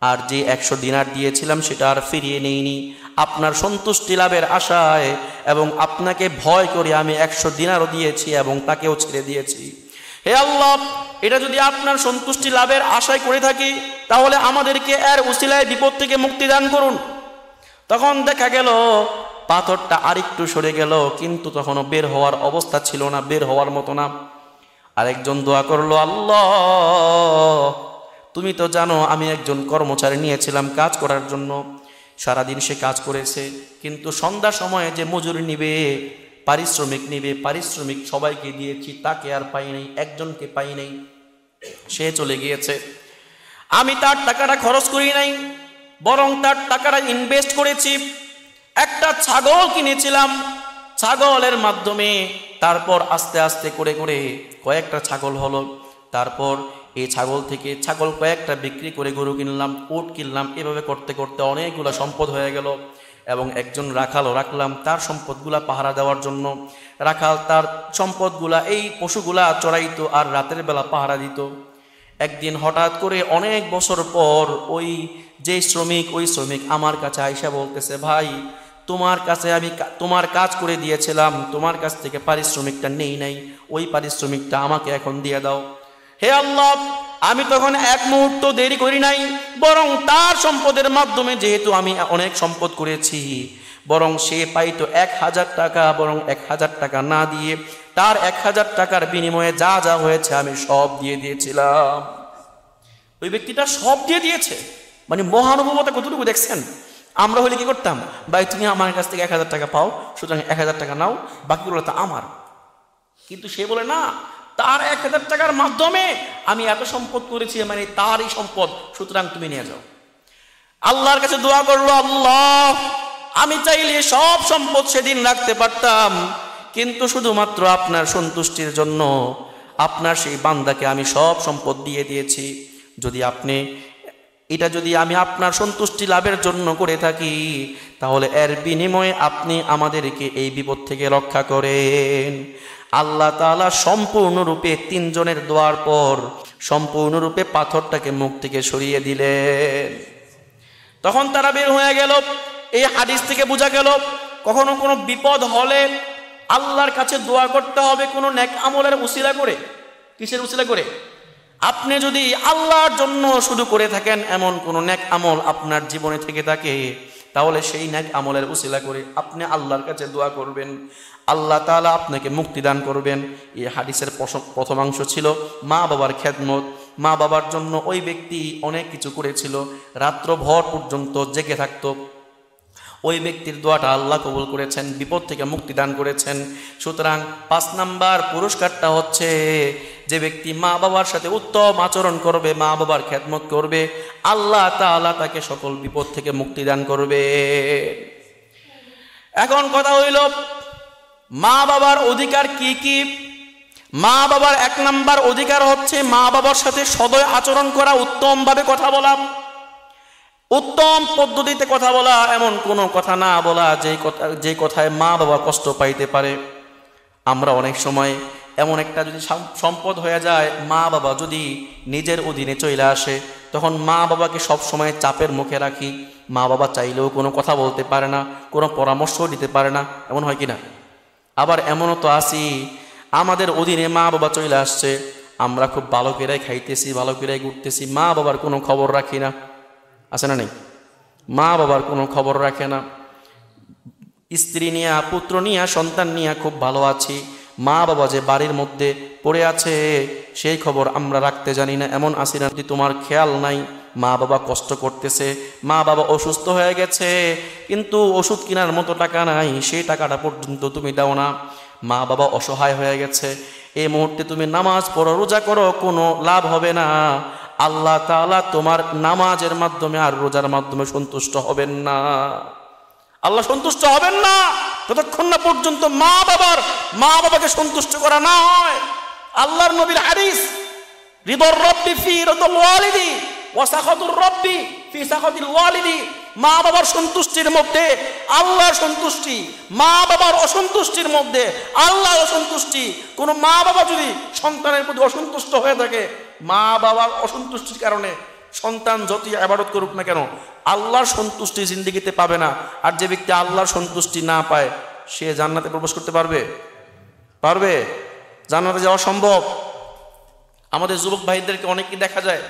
Speaker 1: আর যে 100 দিনার দিয়েছিলাম সেটা আর ফিরিয়ে নেইনি। আপনার সন্তুষ্টি লাভের আশায় এবং আপনাকে ভয় করে আমি 100 দিনারও দিয়েছি এবং তাকেও ছেড়ে দিয়েছি। হে আল্লাহ, এটা যদি আপনার সন্তুষ্টি লাভের আশায় করে থাকি, তাহলে আমাদেরকে এর উসিলায় বিপদ থেকে মুক্তি দান করুন। তখন দেখা গেল পাথরটা আরেকটু সরে গেল, কিন্তু তখনও বের হওয়ার অবস্থা ছিল না, বের হওয়ার মতো না। আরেকজন দোয়া করলো, আল্লাহ তুমি তো জানো আমি একজন কর্মচারী নিয়েছিলাম কাজ করার জন্য, সারাদিন সে কাজ করেছে, কিন্তু সন্ধ্যার সময়ে যে মজুরি নিবে, পারিশ্রমিক সবাইকে দিয়েছি, তাকে আর পাই নাই, একজনকে পাই নাই, সে চলে গিয়েছে। আমি তার টাকাটা খরচ করি নাই, বরং তার টাকাটা ইনভেস্ট করেছি। একটা ছাগল কিনেছিলাম, ছাগলের মাধ্যমে তারপর আস্তে আস্তে করে কয়েকটা ছাগল হলো। তারপর এই ছাগল কয়েকটা বিক্রি করে গরু কিনলাম, উট কিনলাম, এভাবে করতে করতে অনেকগুলো সম্পদ হয়ে গেল। এবং একজন রাখালও রাখলাম তার সম্পদগুলা পাহারা দেওয়ার জন্য। রাখাল তার সম্পদগুলা, এই পশুগুলা চড়াইতো আর রাতের বেলা পাহারা দিত। একদিন হঠাৎ করে অনেক বছর পর ওই শ্রমিক আমার কাছে আইসা বলতেছে, ভাই তোমার কাছে আমি তোমার কাজ করে দিয়েছিলাম, তোমার কাছ থেকে পারিশ্রমিকটা নেই নাই, ওই পারিশ্রমিকটা আমাকে এখন দিয়ে দাও। হে আল্লাহ, আমি তখন এক মুহূর্ত দেরি করি নাই, বরং তার সম্পদের মাধ্যমে যেহেতু আমি অনেক সম্পদ করেছি, বরং সে পাইতো 1000 টাকা, বরং 1000 টাকা না দিয়ে তার 1000 টাকার বিনিময়ে যা যা হয়েছে আমি সব দিয়ে দিয়েছিলাম। ওই ব্যক্তিটা সব দিয়ে দিয়েছে, মানে মহানুভবতা কতটুকু দেখছেন? আমরা হলে কি করতাম? ভাই তুমি আমার কাছ থেকে 1000 টাকা পাও, সুতরাং 1000 টাকা নাও, বাকিগুলো তো আমার। কিন্তু সে বলে না, তার 1000 টাকার মাধ্যমে আমি এত সম্পদ করেছি, মানে তারই সম্পদ, সুতরাং তুমি নিয়ে যাও। আল্লাহর কাছে দোয়া করলো, আল্লাহ আমি চাইলে সব সম্পদ সেদিন রাখতে পারতাম, কিন্তু শুধুমাত্র আপনার সন্তুষ্টির জন্য আপনার সেই বান্দাকে আমি সব সম্পদ দিয়ে দিয়েছি। যদি আপনি এটা যদি আমি আপনার সন্তুষ্টি লাভের জন্য করে থাকি, তাহলে এর বিনিময়ে আপনি আমাদেরকে এই বিপদ থেকে রক্ষা করেন। আল্লাহ তাআলা সম্পূর্ণরূপে তিনজনের দোয়ার পর সম্পূর্ণরূপে পাথরটাকে মুখ থেকে সরিয়ে দিলেন। তখন তারা বের হয়ে গেল। এই হাদিস থেকে বোঝা গেল, কখনো কোনো বিপদ হলে আল্লাহর কাছে দোয়া করতে হবে কোনো নেক আমলের উসিলা করে। কিসের উসিলা করে? আপনি যদি আল্লাহর জন্য শুধু করে থাকেন, এমন কোনো নেক আমল আপনার জীবনে থেকে থাকে, তাহলে সেই নেক আমলের উসিলা করে আপনি আল্লাহর কাছে দোয়া করবেন, আল্লাহ তাআলা আপনাকে মুক্তি দান করবেন। এই হাদিসের প্রথমাংশ ছিল মা বাবার খেদমত। মা বাবার জন্য ওই ব্যক্তি অনেক কিছু করেছিল, রাত্রভর পর্যন্ত জেগে থাকতো। ওই ব্যক্তির দোয়াটা আল্লাহ কবুল করেছেন, বিপদ থেকে মুক্তি দান করেছেন। সুতরাং 5 নাম্বার পুরস্কারটা হচ্ছে, যে ব্যক্তি মা বাবার সাথে উত্তম আচরণ করবে, মা বাবার খেদমত করবে, আল্লাহ তাআলা তাকে সকল বিপদ থেকে মুক্তি দান করবে। এখন কথা হইল, মা বাবার অধিকার কি কি? মা বাবার 1 নাম্বার অধিকার হচ্ছে মা বাবার সাথে সদয় আচরণ করা, উত্তমভাবে কথা বলা, উত্তম পদ্ধতিতে কথা বলা, এমন কোনো কথা না বলা যে কথায় মা বাবা কষ্ট পাইতে পারে। আমরা অনেক সময় এমন একটা যদি সম্পদ হয়ে যায়, মা বাবা যদি নিজের অধীনে চলে আসে, তখন মা বাবাকে সব সময় চাপের মুখে রাখি। মা বাবা চাইলেও কোনো কথা বলতে পারে না, কোনো পরামর্শও দিতে পারে না, এমন হয় কি না? আবার এমনও তো আছি, আমাদের অধীনে মা বাবা চলে আসছে, আমরা খুব ভালো করে খাইতেছি, ভালো করে ঘুরতেছি, মা বাবার কোনো খবর রাখি না। আছে না নেই? মা বাবার কোনো খবর রাখে না। স্ত্রী নিয়ে, পুত্র নিয়ে, সন্তান নিয়ে খুব ভালো আছি, মা বাবা যে বাড়ির মধ্যে পড়ে আছে সেই খবর আমরা রাখতে জানি না, এমন আছি না? তোমার খেয়াল নাই, মা বাবা কষ্ট করতেছে, মা বাবা অসুস্থ হয়ে গেছে, কিন্তু ওষুধ কেনার মতো টাকা নাই, সেই টাকাটা পর্যন্ত তুমি দাও না। মা বাবা অসহায় হয়ে গেছে, এই মুহূর্তে তুমি নামাজ পড়ো, রোজা করো, কোনো লাভ হবে না। আল্লাহ তাআলা তোমার নামাজের মাধ্যমে আর রোজার মাধ্যমে সন্তুষ্ট হবেন না। আল্লাহ সন্তুষ্ট হবেন না যতক্ষণ না পর্যন্ত মা বাবাকে সন্তুষ্ট করা না হয়। আল্লাহর নবীর হাদিস, রিদর রব্বি ফি রিদল ওয়ালিদি ওয়া সাখাতুর রব্বি ফি সাখাতিল ওয়ালিদি। মা বাবার সন্তুষ্টির মধ্যে আল্লাহর সন্তুষ্টি, মা বাবার অসন্তুষ্টির মধ্যে আল্লাহর অসন্তুষ্টি। কোন মা বাবা যদি সন্তানের প্রতি অসন্তুষ্ট হয়ে থাকে, মা বাবার অসন্তুষ্টির কারণে সন্তান যতই ইবাদত করুক না কেন, আল্লাহর সন্তুষ্টি জিন্দেগিতে পাবে না। আর যে ব্যক্তি আল্লাহর সন্তুষ্টি না পায়, সে জান্নাতে প্রবেশ করতে পারবে? জান্নাতে যাওয়া সম্ভব? আমাদের যুবক ভাইদেরকে অনেকেই দেখা যায়,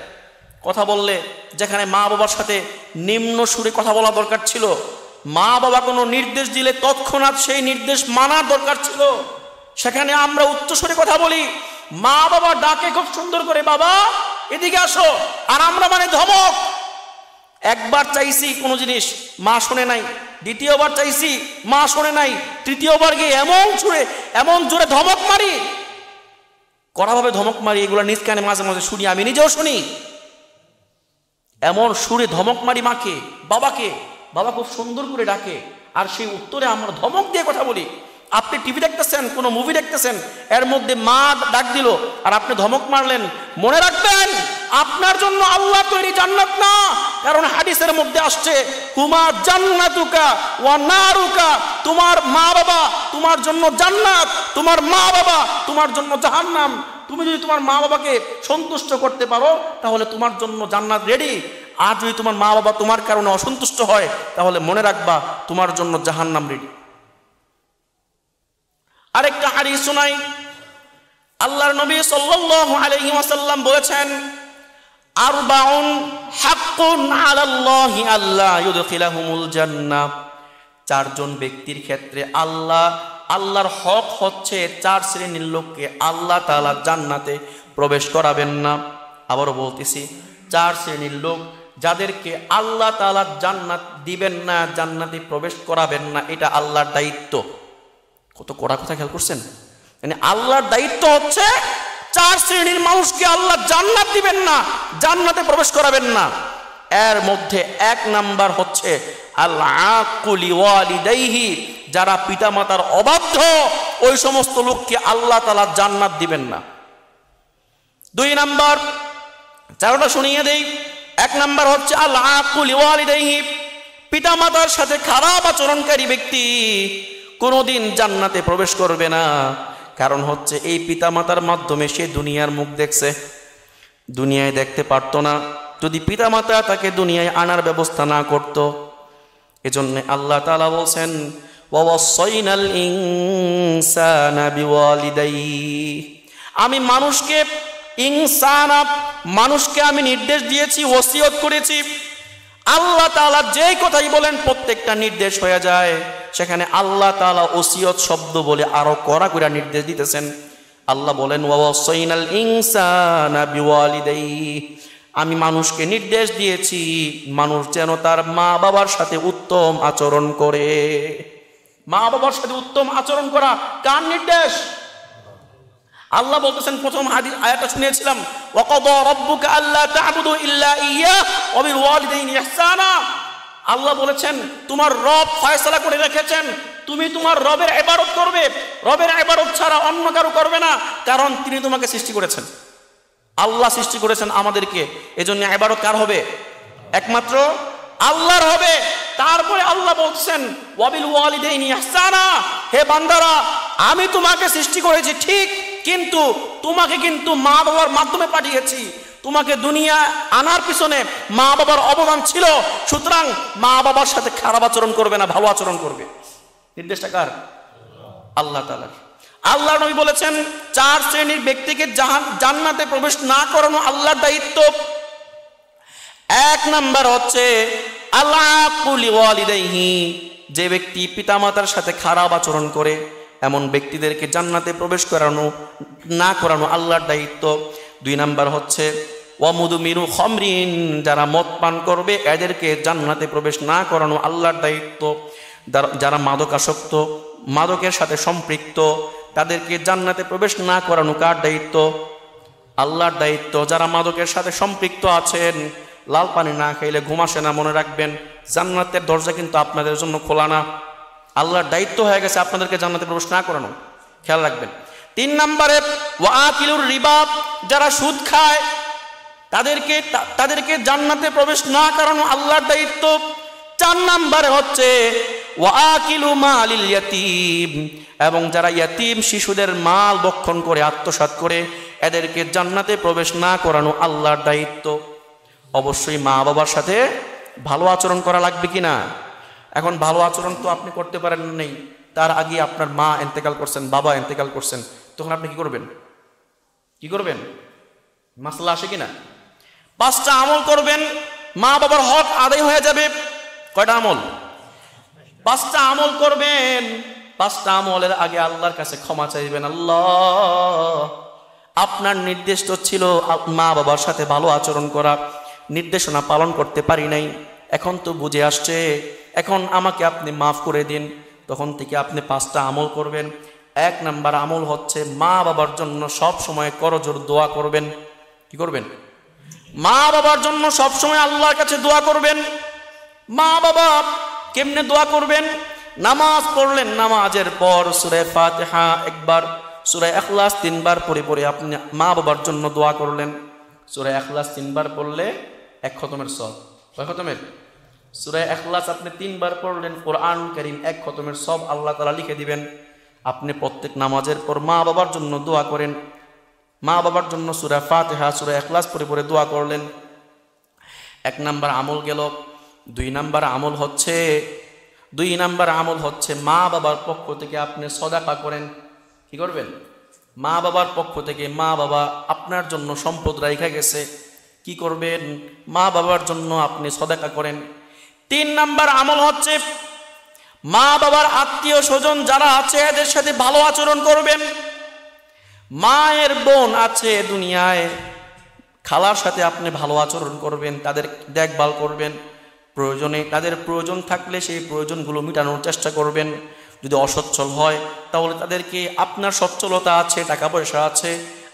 Speaker 1: কথা বললে যেখানে মা বাবার সাথে নিম্ন সুরে কথা বলা দরকার ছিল, মা বাবা কোনো নির্দেশ দিলে তৎক্ষণাৎ সেই নির্দেশ মানার দরকার ছিল, সেখানে আমরা উচ্চস্বরে কথা বলি। মা বাবা ডাকে খুব সুন্দর করে, বাবা এদিকে আসো, আর আমরা মানে ধমক। একবার চাইছি কোনো জিনিস, মা শোনে নাই, দ্বিতীয়বার চাইছি, মা শোনে নাই, তৃতীয়বার গিয়ে এমন জোরে ধমক মারি, কড়াভাবে ধমক মারি। এগুলো নিজ কানে মাঝে মাঝে শুনি, আমি নিজেও শুনি। এমন সুরে ধমক মারি মাকে, বাবাকে, বাবা খুব সুন্দর করে ডাকে, আর সেই উত্তরে আমরা ধমক দিয়ে কথা বলি। আপনি টিভি দেখতেছেন, কোনো মুভি দেখতেছেন, এর মধ্যে মা ডাক দিল আর আপনি ধমক মারলেন, মনে রাখবেন আপনার জন্য আল্লাহ তৈরি জান্নাত না। কারণ হাদিসের মধ্যে আসছে, হুমা জান্নাতুকা ওয়া নারুকা, তোমার মা বাবা তোমার জন্য জান্নাত, তোমার মা বাবা তোমার জন্য জাহান্নাম। তুমি যদি তোমার মা বাবাকে সন্তুষ্ট করতে পারো, তাহলে তোমার জন্য জান্নাত রেডি। আর যদি তোমার মা বাবা তোমার কারণে অসন্তুষ্ট হয়, তাহলে মনে রাখবা তোমার জন্য জাহান্নাম রেডি। আরেকটা হাদিস শোনাই, আল্লাহর নবী সাল্লাল্লাহু আলাইহি ওয়াসাল্লাম বলেছেন, আরবাউন হাক্কুন আলাল্লাহি আল্লাহ ইউদখিলাহুমুল জান্নাহ। 4 জন ব্যক্তির ক্ষেত্রে আল্লাহর হক হচ্ছে 4 শ্রেণীর লোককে আল্লাহ তাআলা জান্নাতে প্রবেশ করাবেন না। আবারও বলতেছি, 4 শ্রেণীর লোক যাদেরকে আল্লাহ তাআলা জান্নাত দিবেন না, জান্নাতে প্রবেশ করাবেন না, এটা আল্লাহর দায়িত্ব। কত কড়া কথা খেয়াল করছেন? মানে আল্লাহর দায়িত্ব হচ্ছে 4 শ্রেণীর মানুষকে আল্লাহ জান্নাত দিবেন না, জান্নাতে প্রবেশ করাবেন না। এর মধ্যে 1 নাম্বার হচ্ছে আল-আকুলি ওয়ালিদাইহি, যারা পিতামাতার অবাধ্য, ওই সমস্ত লোককে আল্লাহ তাআলা জান্নাত দিবেন না। 2 নাম্বার, 4টা শুনিয়ে দেই। এক নাম্বার হচ্ছে আল আকুল ওয়ালিদাইহি, পিতামাতার সাথে খারাপ আচরণকারী ব্যক্তি কোনোদিন জান্নাতে প্রবেশ করবে না। কারণ হচ্ছে এই পিতামাতার মাধ্যমে সে দুনিয়ার মুখ দেখছে, দুনিয়ায় দেখতে পারতো না যদি পিতামাতা তাকে দুনিয়ায় আনার ব্যবস্থা না করত। এজন্য আল্লাহ তাআলা বলছেন ওয়াসাইনাল ইনসানা বিওয়ালিদাইহি, আমি মানুষকে মানুষকে আমি নির্দেশ দিয়েছি, ওসিয়ত করেছি। আল্লাহ তাআলা যেই কথাই বলেন প্রত্যেকটা নির্দেশ হয়ে যায়। সেখানে আল্লাহ তাআলা ওসিয়ত শব্দ বলে আরো কড়া করে নির্দেশ দিতেছেন। আল্লাহ বলেন ওয়াসাইনাল ইনসানা বিওয়ালিদাইহি, আমি মানুষকে নির্দেশ দিয়েছি মানুষ যেন তার মা বাবার সাথে উত্তম আচরণ করে। মা বাবার সাথে উত্তম আচরণ করা কার নির্দেশ? আল্লাহ বলতেছেন, প্রথম হাদিস আয়াতটা শুনিয়েছিলাম, ওয়াকাদা রাব্বুকা আল্লা তা'বুদু ইল্লা ইয়্যাহু ওয়া বিল ওয়ালিদাইনি ইহসানা। আল্লাহ বলেছেন তোমার রব ফয়সালা করে রেখেছেন তুমি তোমার রবের ইবাদত করবে, রবের ইবাদত ছাড়া অন্য কারো করবে না। কারণ তিনি তোমাকে সৃষ্টি করেছেন, আল্লাহ সৃষ্টি করেছেন আমাদেরকে। এজন্য ইবাদত কার হবে? একমাত্র আল্লাহর হবে। তারপরে আল্লাহ বলছেন ওয়াবিল ওয়ালিদাইনি ইহসানা, হে বান্দারা আমি তোমাকে সৃষ্টি করেছি ঠিক, কিন্তু তোমাকে কিন্তু মা বাবার মাধ্যমে পাঠিয়েছি। তোমাকে দুনিয়া আনার পিছনে মা বাবার অবদান ছিল। সুতরাং মা বাবার সাথে খারাপ আচরণ করবে না, ভালো আচরণ করবে। নির্দেশটা কার? আল্লাহ তাআলার। আল্লাহ নবী বলেছেন 4 শ্রেণীর ব্যক্তিকে জান্নাতে প্রবেশ না করানো আল্লাহর দায়িত্ব। এক নাম্বার হচ্ছে আল-আকুল ওয়ালিদাইহি, যে ব্যক্তি পিতামাতার সাথে খারাপ আচরণ করে এমন ব্যক্তিদেরকে জান্নাতে প্রবেশ করানো না করানো আল্লাহর দায়িত্ব। 2 নাম্বার হচ্ছে ওয়ামুদমিরু খামরিন, যারা মদ পান করবে এদেরকে জান্নাতে প্রবেশ না করানো আল্লাহর দায়িত্ব। যারা মাদকাসক্ত, মাদকের সাথে সম্পৃক্ত, তাদেরকে জান্নাতে প্রবেশ না করানো কার দায়িত্ব? আল্লাহর দায়িত্ব। যারা মাদকের সাথে সম্পৃক্ত আছেন, লাল পানি না খাইলে ঘুম আসে না, মনে রাখবেন জান্নাতের দরজা কিন্তু আপনাদের জন্য খোলা না। আল্লাহর দায়িত্ব হয়ে গেছে আপনাদেরকে জান্নাতে প্রবেশ না করানো, খেয়াল রাখবেন। 3 নম্বরে ওয়াকিলুর রিবা, যারা সুদ খায় তাদেরকে জান্নাতে প্রবেশ না করানো আল্লাহর দায়িত্ব। 4 নম্বরে হচ্ছে ওয়াকিলু মালিল ইয়াতীম, এবং যারা ইয়াতীম শিশুদের মাল ভক্ষণ করে আত্মসাৎ করে এদেরকে জান্নাতে প্রবেশ না করানো আল্লাহর দায়িত্ব। অবশ্যই মা বাবার সাথে ভালো আচরণ করা লাগবে কিনা? এখন ভালো আচরণ তো আপনি করতে পারেন নেই, তার আগে আপনার মা ইন্তেকাল করছেন, বাবা ইন্তেকাল করছেন, তখন আপনি কি করবেন? কি করবেন? মাসলা আসে কিনা? 5টা আমল করবেন, মা বাবার হক আদায় হয়ে যাবে। কয়টা আমল? 5টা আমল করবেন। 5টা আমলের আগে আল্লাহর কাছে ক্ষমা চাইবেন। আল্লাহ, আপনার নির্দেশ তো ছিল মা বাবার সাথে ভালো আচরণ করা, নির্দেশনা পালন করতে পারি নাই, এখন তো বুঝে আসছে, এখন আমাকে আপনি মাফ করে দিন। তখন থেকে আপনি 5টা আমল করবেন। 1 নাম্বার আমল হচ্ছে মা বাবার জন্য সব সময় করজোর দোয়া করবেন। কি করবেন? মা বাবার জন্য সব সময় আল্লাহর কাছে দোয়া করবেন। মা বাবা কেমনে দোয়া করবেন? নামাজ পড়লেন, নামাজের পর সূরা ফাতিহা একবার, সূরা ইখলাস 3 বার পড়ে পড়ে আপনি মা বাবার জন্য দোয়া করলেন। সূরা ইখলাস 3 বার পড়লে 1 খতমের সওয়াব। কয় খতমের? সূরা ইখলাস আপনি 3 বার পড়লেন, কোরআন কারীম 1 খতমের সওয়াব আল্লাহ তাআলা লিখে দিবেন। আপনি প্রত্যেক নামাজের পর মা বাবার জন্য দোয়া করেন। মা বাবার জন্য সূরা ফাতিহা, সূরা ইখলাস পড়ে পড়ে দোয়া করলেন। 1 নাম্বার আমল গেল। 2 নাম্বার আমল হচ্ছে মা বাবার পক্ষ থেকে আপনি সদাকা করেন। কি করবেন? মা বাবার পক্ষ থেকে, মা বাবা আপনার জন্য সম্পদ রাখা গেছে, কি করবেন? মা বাবার জন্য আপনি সদাকা করেন। 3 নাম্বার আমল হচ্ছে মা বাবার আত্মীয় স্বজন যারা আছে এদের সাথে ভালো আচরণ করবেন। মায়ের বোন আছে দুনিয়ায়, খালার সাথে আপনি ভালো আচরণ করবেন, তাদের দেখভাল করবেন। প্রয়োজনে তাদের প্রয়োজন থাকলে সেই প্রয়োজনগুলো মেটানোর চেষ্টা করবেন। যদি অসচ্ছল হয় তাহলে তাদেরকে, আপনার সচ্ছলতা আছে, টাকা পয়সা আছে,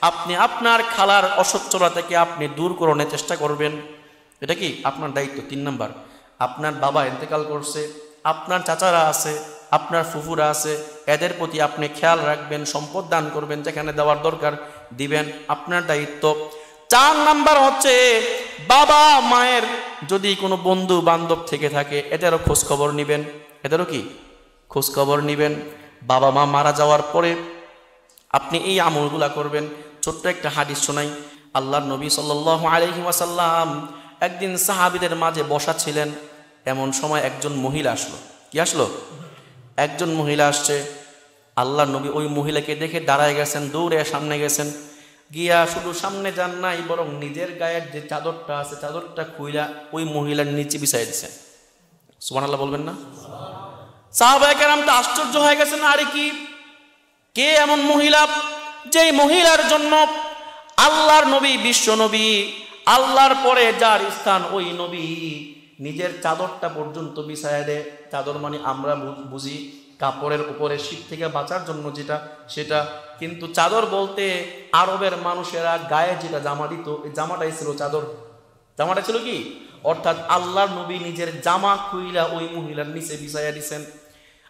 Speaker 1: আপনি আপনার খালার অসচ্ছলতাকে আপনি দূর করানোর চেষ্টা করবেন। এটা কি আপনার দায়িত্ব। 3 নাম্বার, আপনার বাবা ইন্তেকাল করছে, আপনার চাচারা আছে, আপনার ফুফুরা আছে, এদের প্রতি আপনি খেয়াল রাখবেন, সম্পদ দান করবেন, যেখানে দেওয়ার দরকার দিবেন, আপনার দায়িত্ব। 4 নাম্বার হচ্ছে বাবা মায়ের যদি কোনো বন্ধু বান্ধব থেকে থাকে এটারও খোঁজ খবর নেবেন, এটারও কি খোঁজ খবর নেবেন। বাবা মা মারা যাওয়ার পরে আপনি এই আমলগুলা করবেন। ছোট্ট একটা হাদিস শোনাই। আল্লাহর নবী সাল্লাল্লাহু আলাইহি ওয়াসাল্লাম একদিন সাহাবীদের মাঝে বসা ছিলেন, এমন সময় একজন মহিলা আসলো। কি আসলো? একজন মহিলা আসছে। আল্লাহর নবী ওই মহিলাকে দেখে দাঁড়ায় গেছেন, দৌড়ে সামনে গেছেন, গিয়া শুধু সামনে যান নাই, বরং নিজের গায়ের যে চাদরটা আছে চাদরটা খুইলা ওই মহিলার নিচে বিছাই দিচ্ছেন। সুবহানাল্লাহ বলবেন না? সাহাবায়ে কেরাম তো আশ্চর্য হয়ে গেছেন, আরে কি, কে এমন মহিলা যেই মহিলার জন্য আল্লাহর নবী, বিশ্ব নবী, আল্লাহর পরে যার স্থান ওই নবী নিজের চাদরটা পর্যন্ত বিছায়া দেয়। চাদর মানে আমরা বুঝি কাপড়ের উপরে শীত থেকে বাঁচার জন্য যেটা, সেটা কিন্তু চাদর বলতে আরবের মানুষেরা গায়ে যেটা জামা দিত, এই জামাটাই ছিল চাদর। জামাটা ছিল কি? অর্থাৎ আল্লাহর নবী নিজের জামা খুইলা ওই মহিলার নিচে বিছাইয়া দিছেন।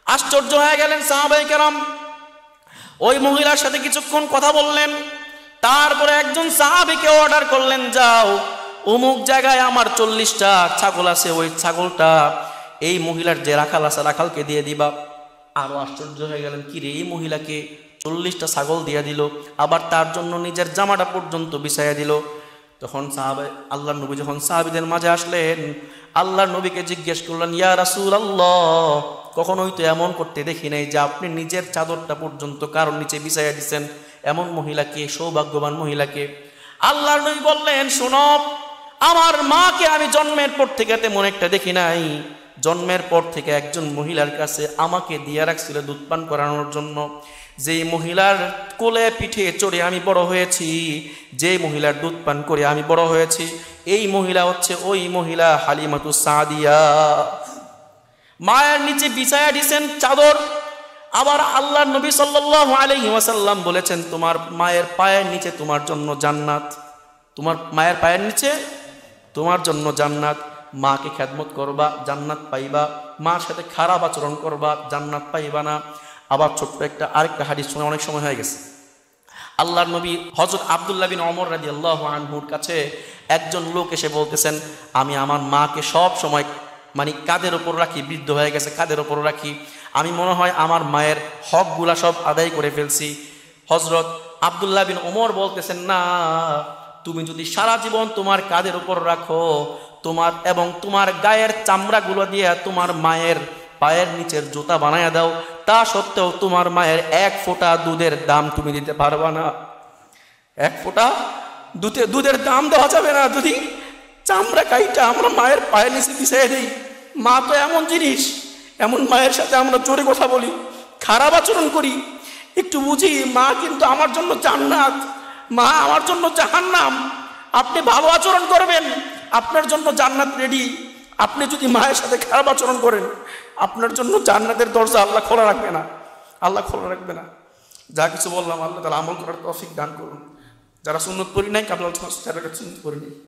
Speaker 1: আশ্চর্য হয়ে গেলেন সাহাবায়ে কেরাম। ওই মহিলার সাথে কিছুক্ষণ কথা বললেন, তারপরে একজন সাহাবীকে অর্ডার করলেন, যাও অমুক জায়গায় আমার 40টা ছাগল আছে, ওই ছাগলটা এই মহিলার যে রাখাল আছে রাখালকে দিয়ে দিবা। আরো আশ্চর্য হয়ে গেলেন, কি রে, এই মহিলাকে 40টা ছাগল দিয়ে দিল, আবার তার জন্য নিজের জামাটা পর্যন্ত বিছাইয়া দিল। তখন আল্লাহর নবী যখন সাহাবীদের মাঝে আসলেন, আল্লাহর নবীকে জিজ্ঞেস করলেন, ইয়া রাসূলুল্লাহ, কখনোই তো এমন করতে দেখি নাই যে আপনি নিজের চাদরটা পর্যন্ত কারোর নিচে বিছাইয়া দিচ্ছেন, এমন মহিলাকে, সৌভাগ্যবান মহিলাকে। আল্লাহর নবী বললেন, শোনো, আমার মাকে আমি জন্মের পর থেকে তেমন একটা দেখি নাই। জন্মের পর থেকে একজন মহিলার কাছে আমাকে দিয়ে রাখছিল দুধ পান করানোর জন্য। যেই মহিলার কোলে পিঠে চড়ে আমি বড় হয়েছি, যে মহিলার দুধ পান করে আমি বড় হয়েছি, এই মহিলা হচ্ছে ওই মহিলা হালিমাতুস সাদিয়া। মায়ের নিচে বিছায়া দিছেন চাদর। আবার আল্লাহর নবী সাল্লাল্লাহু আলাইহি ওয়াসাল্লাম বলেছেন, তোমার মায়ের পায়ের নিচে তোমার জন্য জান্নাত, তোমার মায়ের পায়ের নিচে তোমার জন্য জান্নাত। মাকে খেদমত করবা, জান্নাত পাইবা। মার সাথে খারাপ আচরণ করবা, জান্নাত পাইবা না। আবার ছোট্ট আরেকটা হাদিস শুনে অনেক সময় হয়ে গেছে। আল্লাহর নবী হযরত আব্দুল্লাহ বিন ওমর রাদিয়াল্লাহু আনহুর কাছে একজন লোক এসে বলতেছেন, আমি আমার মাকে সব সময় মানে কাঁধের ওপর রাখি, বৃদ্ধ হয়ে গেছে, কাঁধের ওপর রাখি, আমি মনে হয় আমার মায়ের হকগুলা সব আদায় করে ফেলছি। হযরত আব্দুল্লাহ বিন ওমর বলতেছেন, না, তুমি যদি সারা জীবন তোমার কাঁধের উপর রাখো, তোমার এবং তোমার গায়ের চামড়াগুলো দিয়ে তোমার মায়ের পায়ের নিচের জুতা বানায়া দাও, তা সত্ত্বেও তোমার মায়ের এক ফোঁটা দুধের দাম তুমি দিতে পারবা না। এক ফোঁটা দুধের দাম দেওয়া যাবে না যদি চামড়া কাইটা আমরা মায়ের পায়ের নিচে বিছাইয়ে দিই। মা তো এমন জিনিস, এমন মায়ের সাথে আমরা জোরে কথা বলি, খারাপ আচরণ করি, একটু বুঝি। মা কিন্তু আমার জন্য জান্নাত, মা আমার জন্য জাহান্নাম। আপনি ভালো আচরণ করবেন, আপনার জন্য জান্নাত রেডি। আপনি যদি মায়ের সাথে খারাপ আচরণ করেন, আপনার জন্য জান্নাতের দরজা আল্লাহ খোলা রাখবে না, আল্লাহ খোলা রাখবে না। যা কিছু বললাম আল্লাহ তাআলা আমল করার তৌফিক দান করুন। যারা সুন্নত পড়ি নাই, কাবলা সুন্নত পড়ি।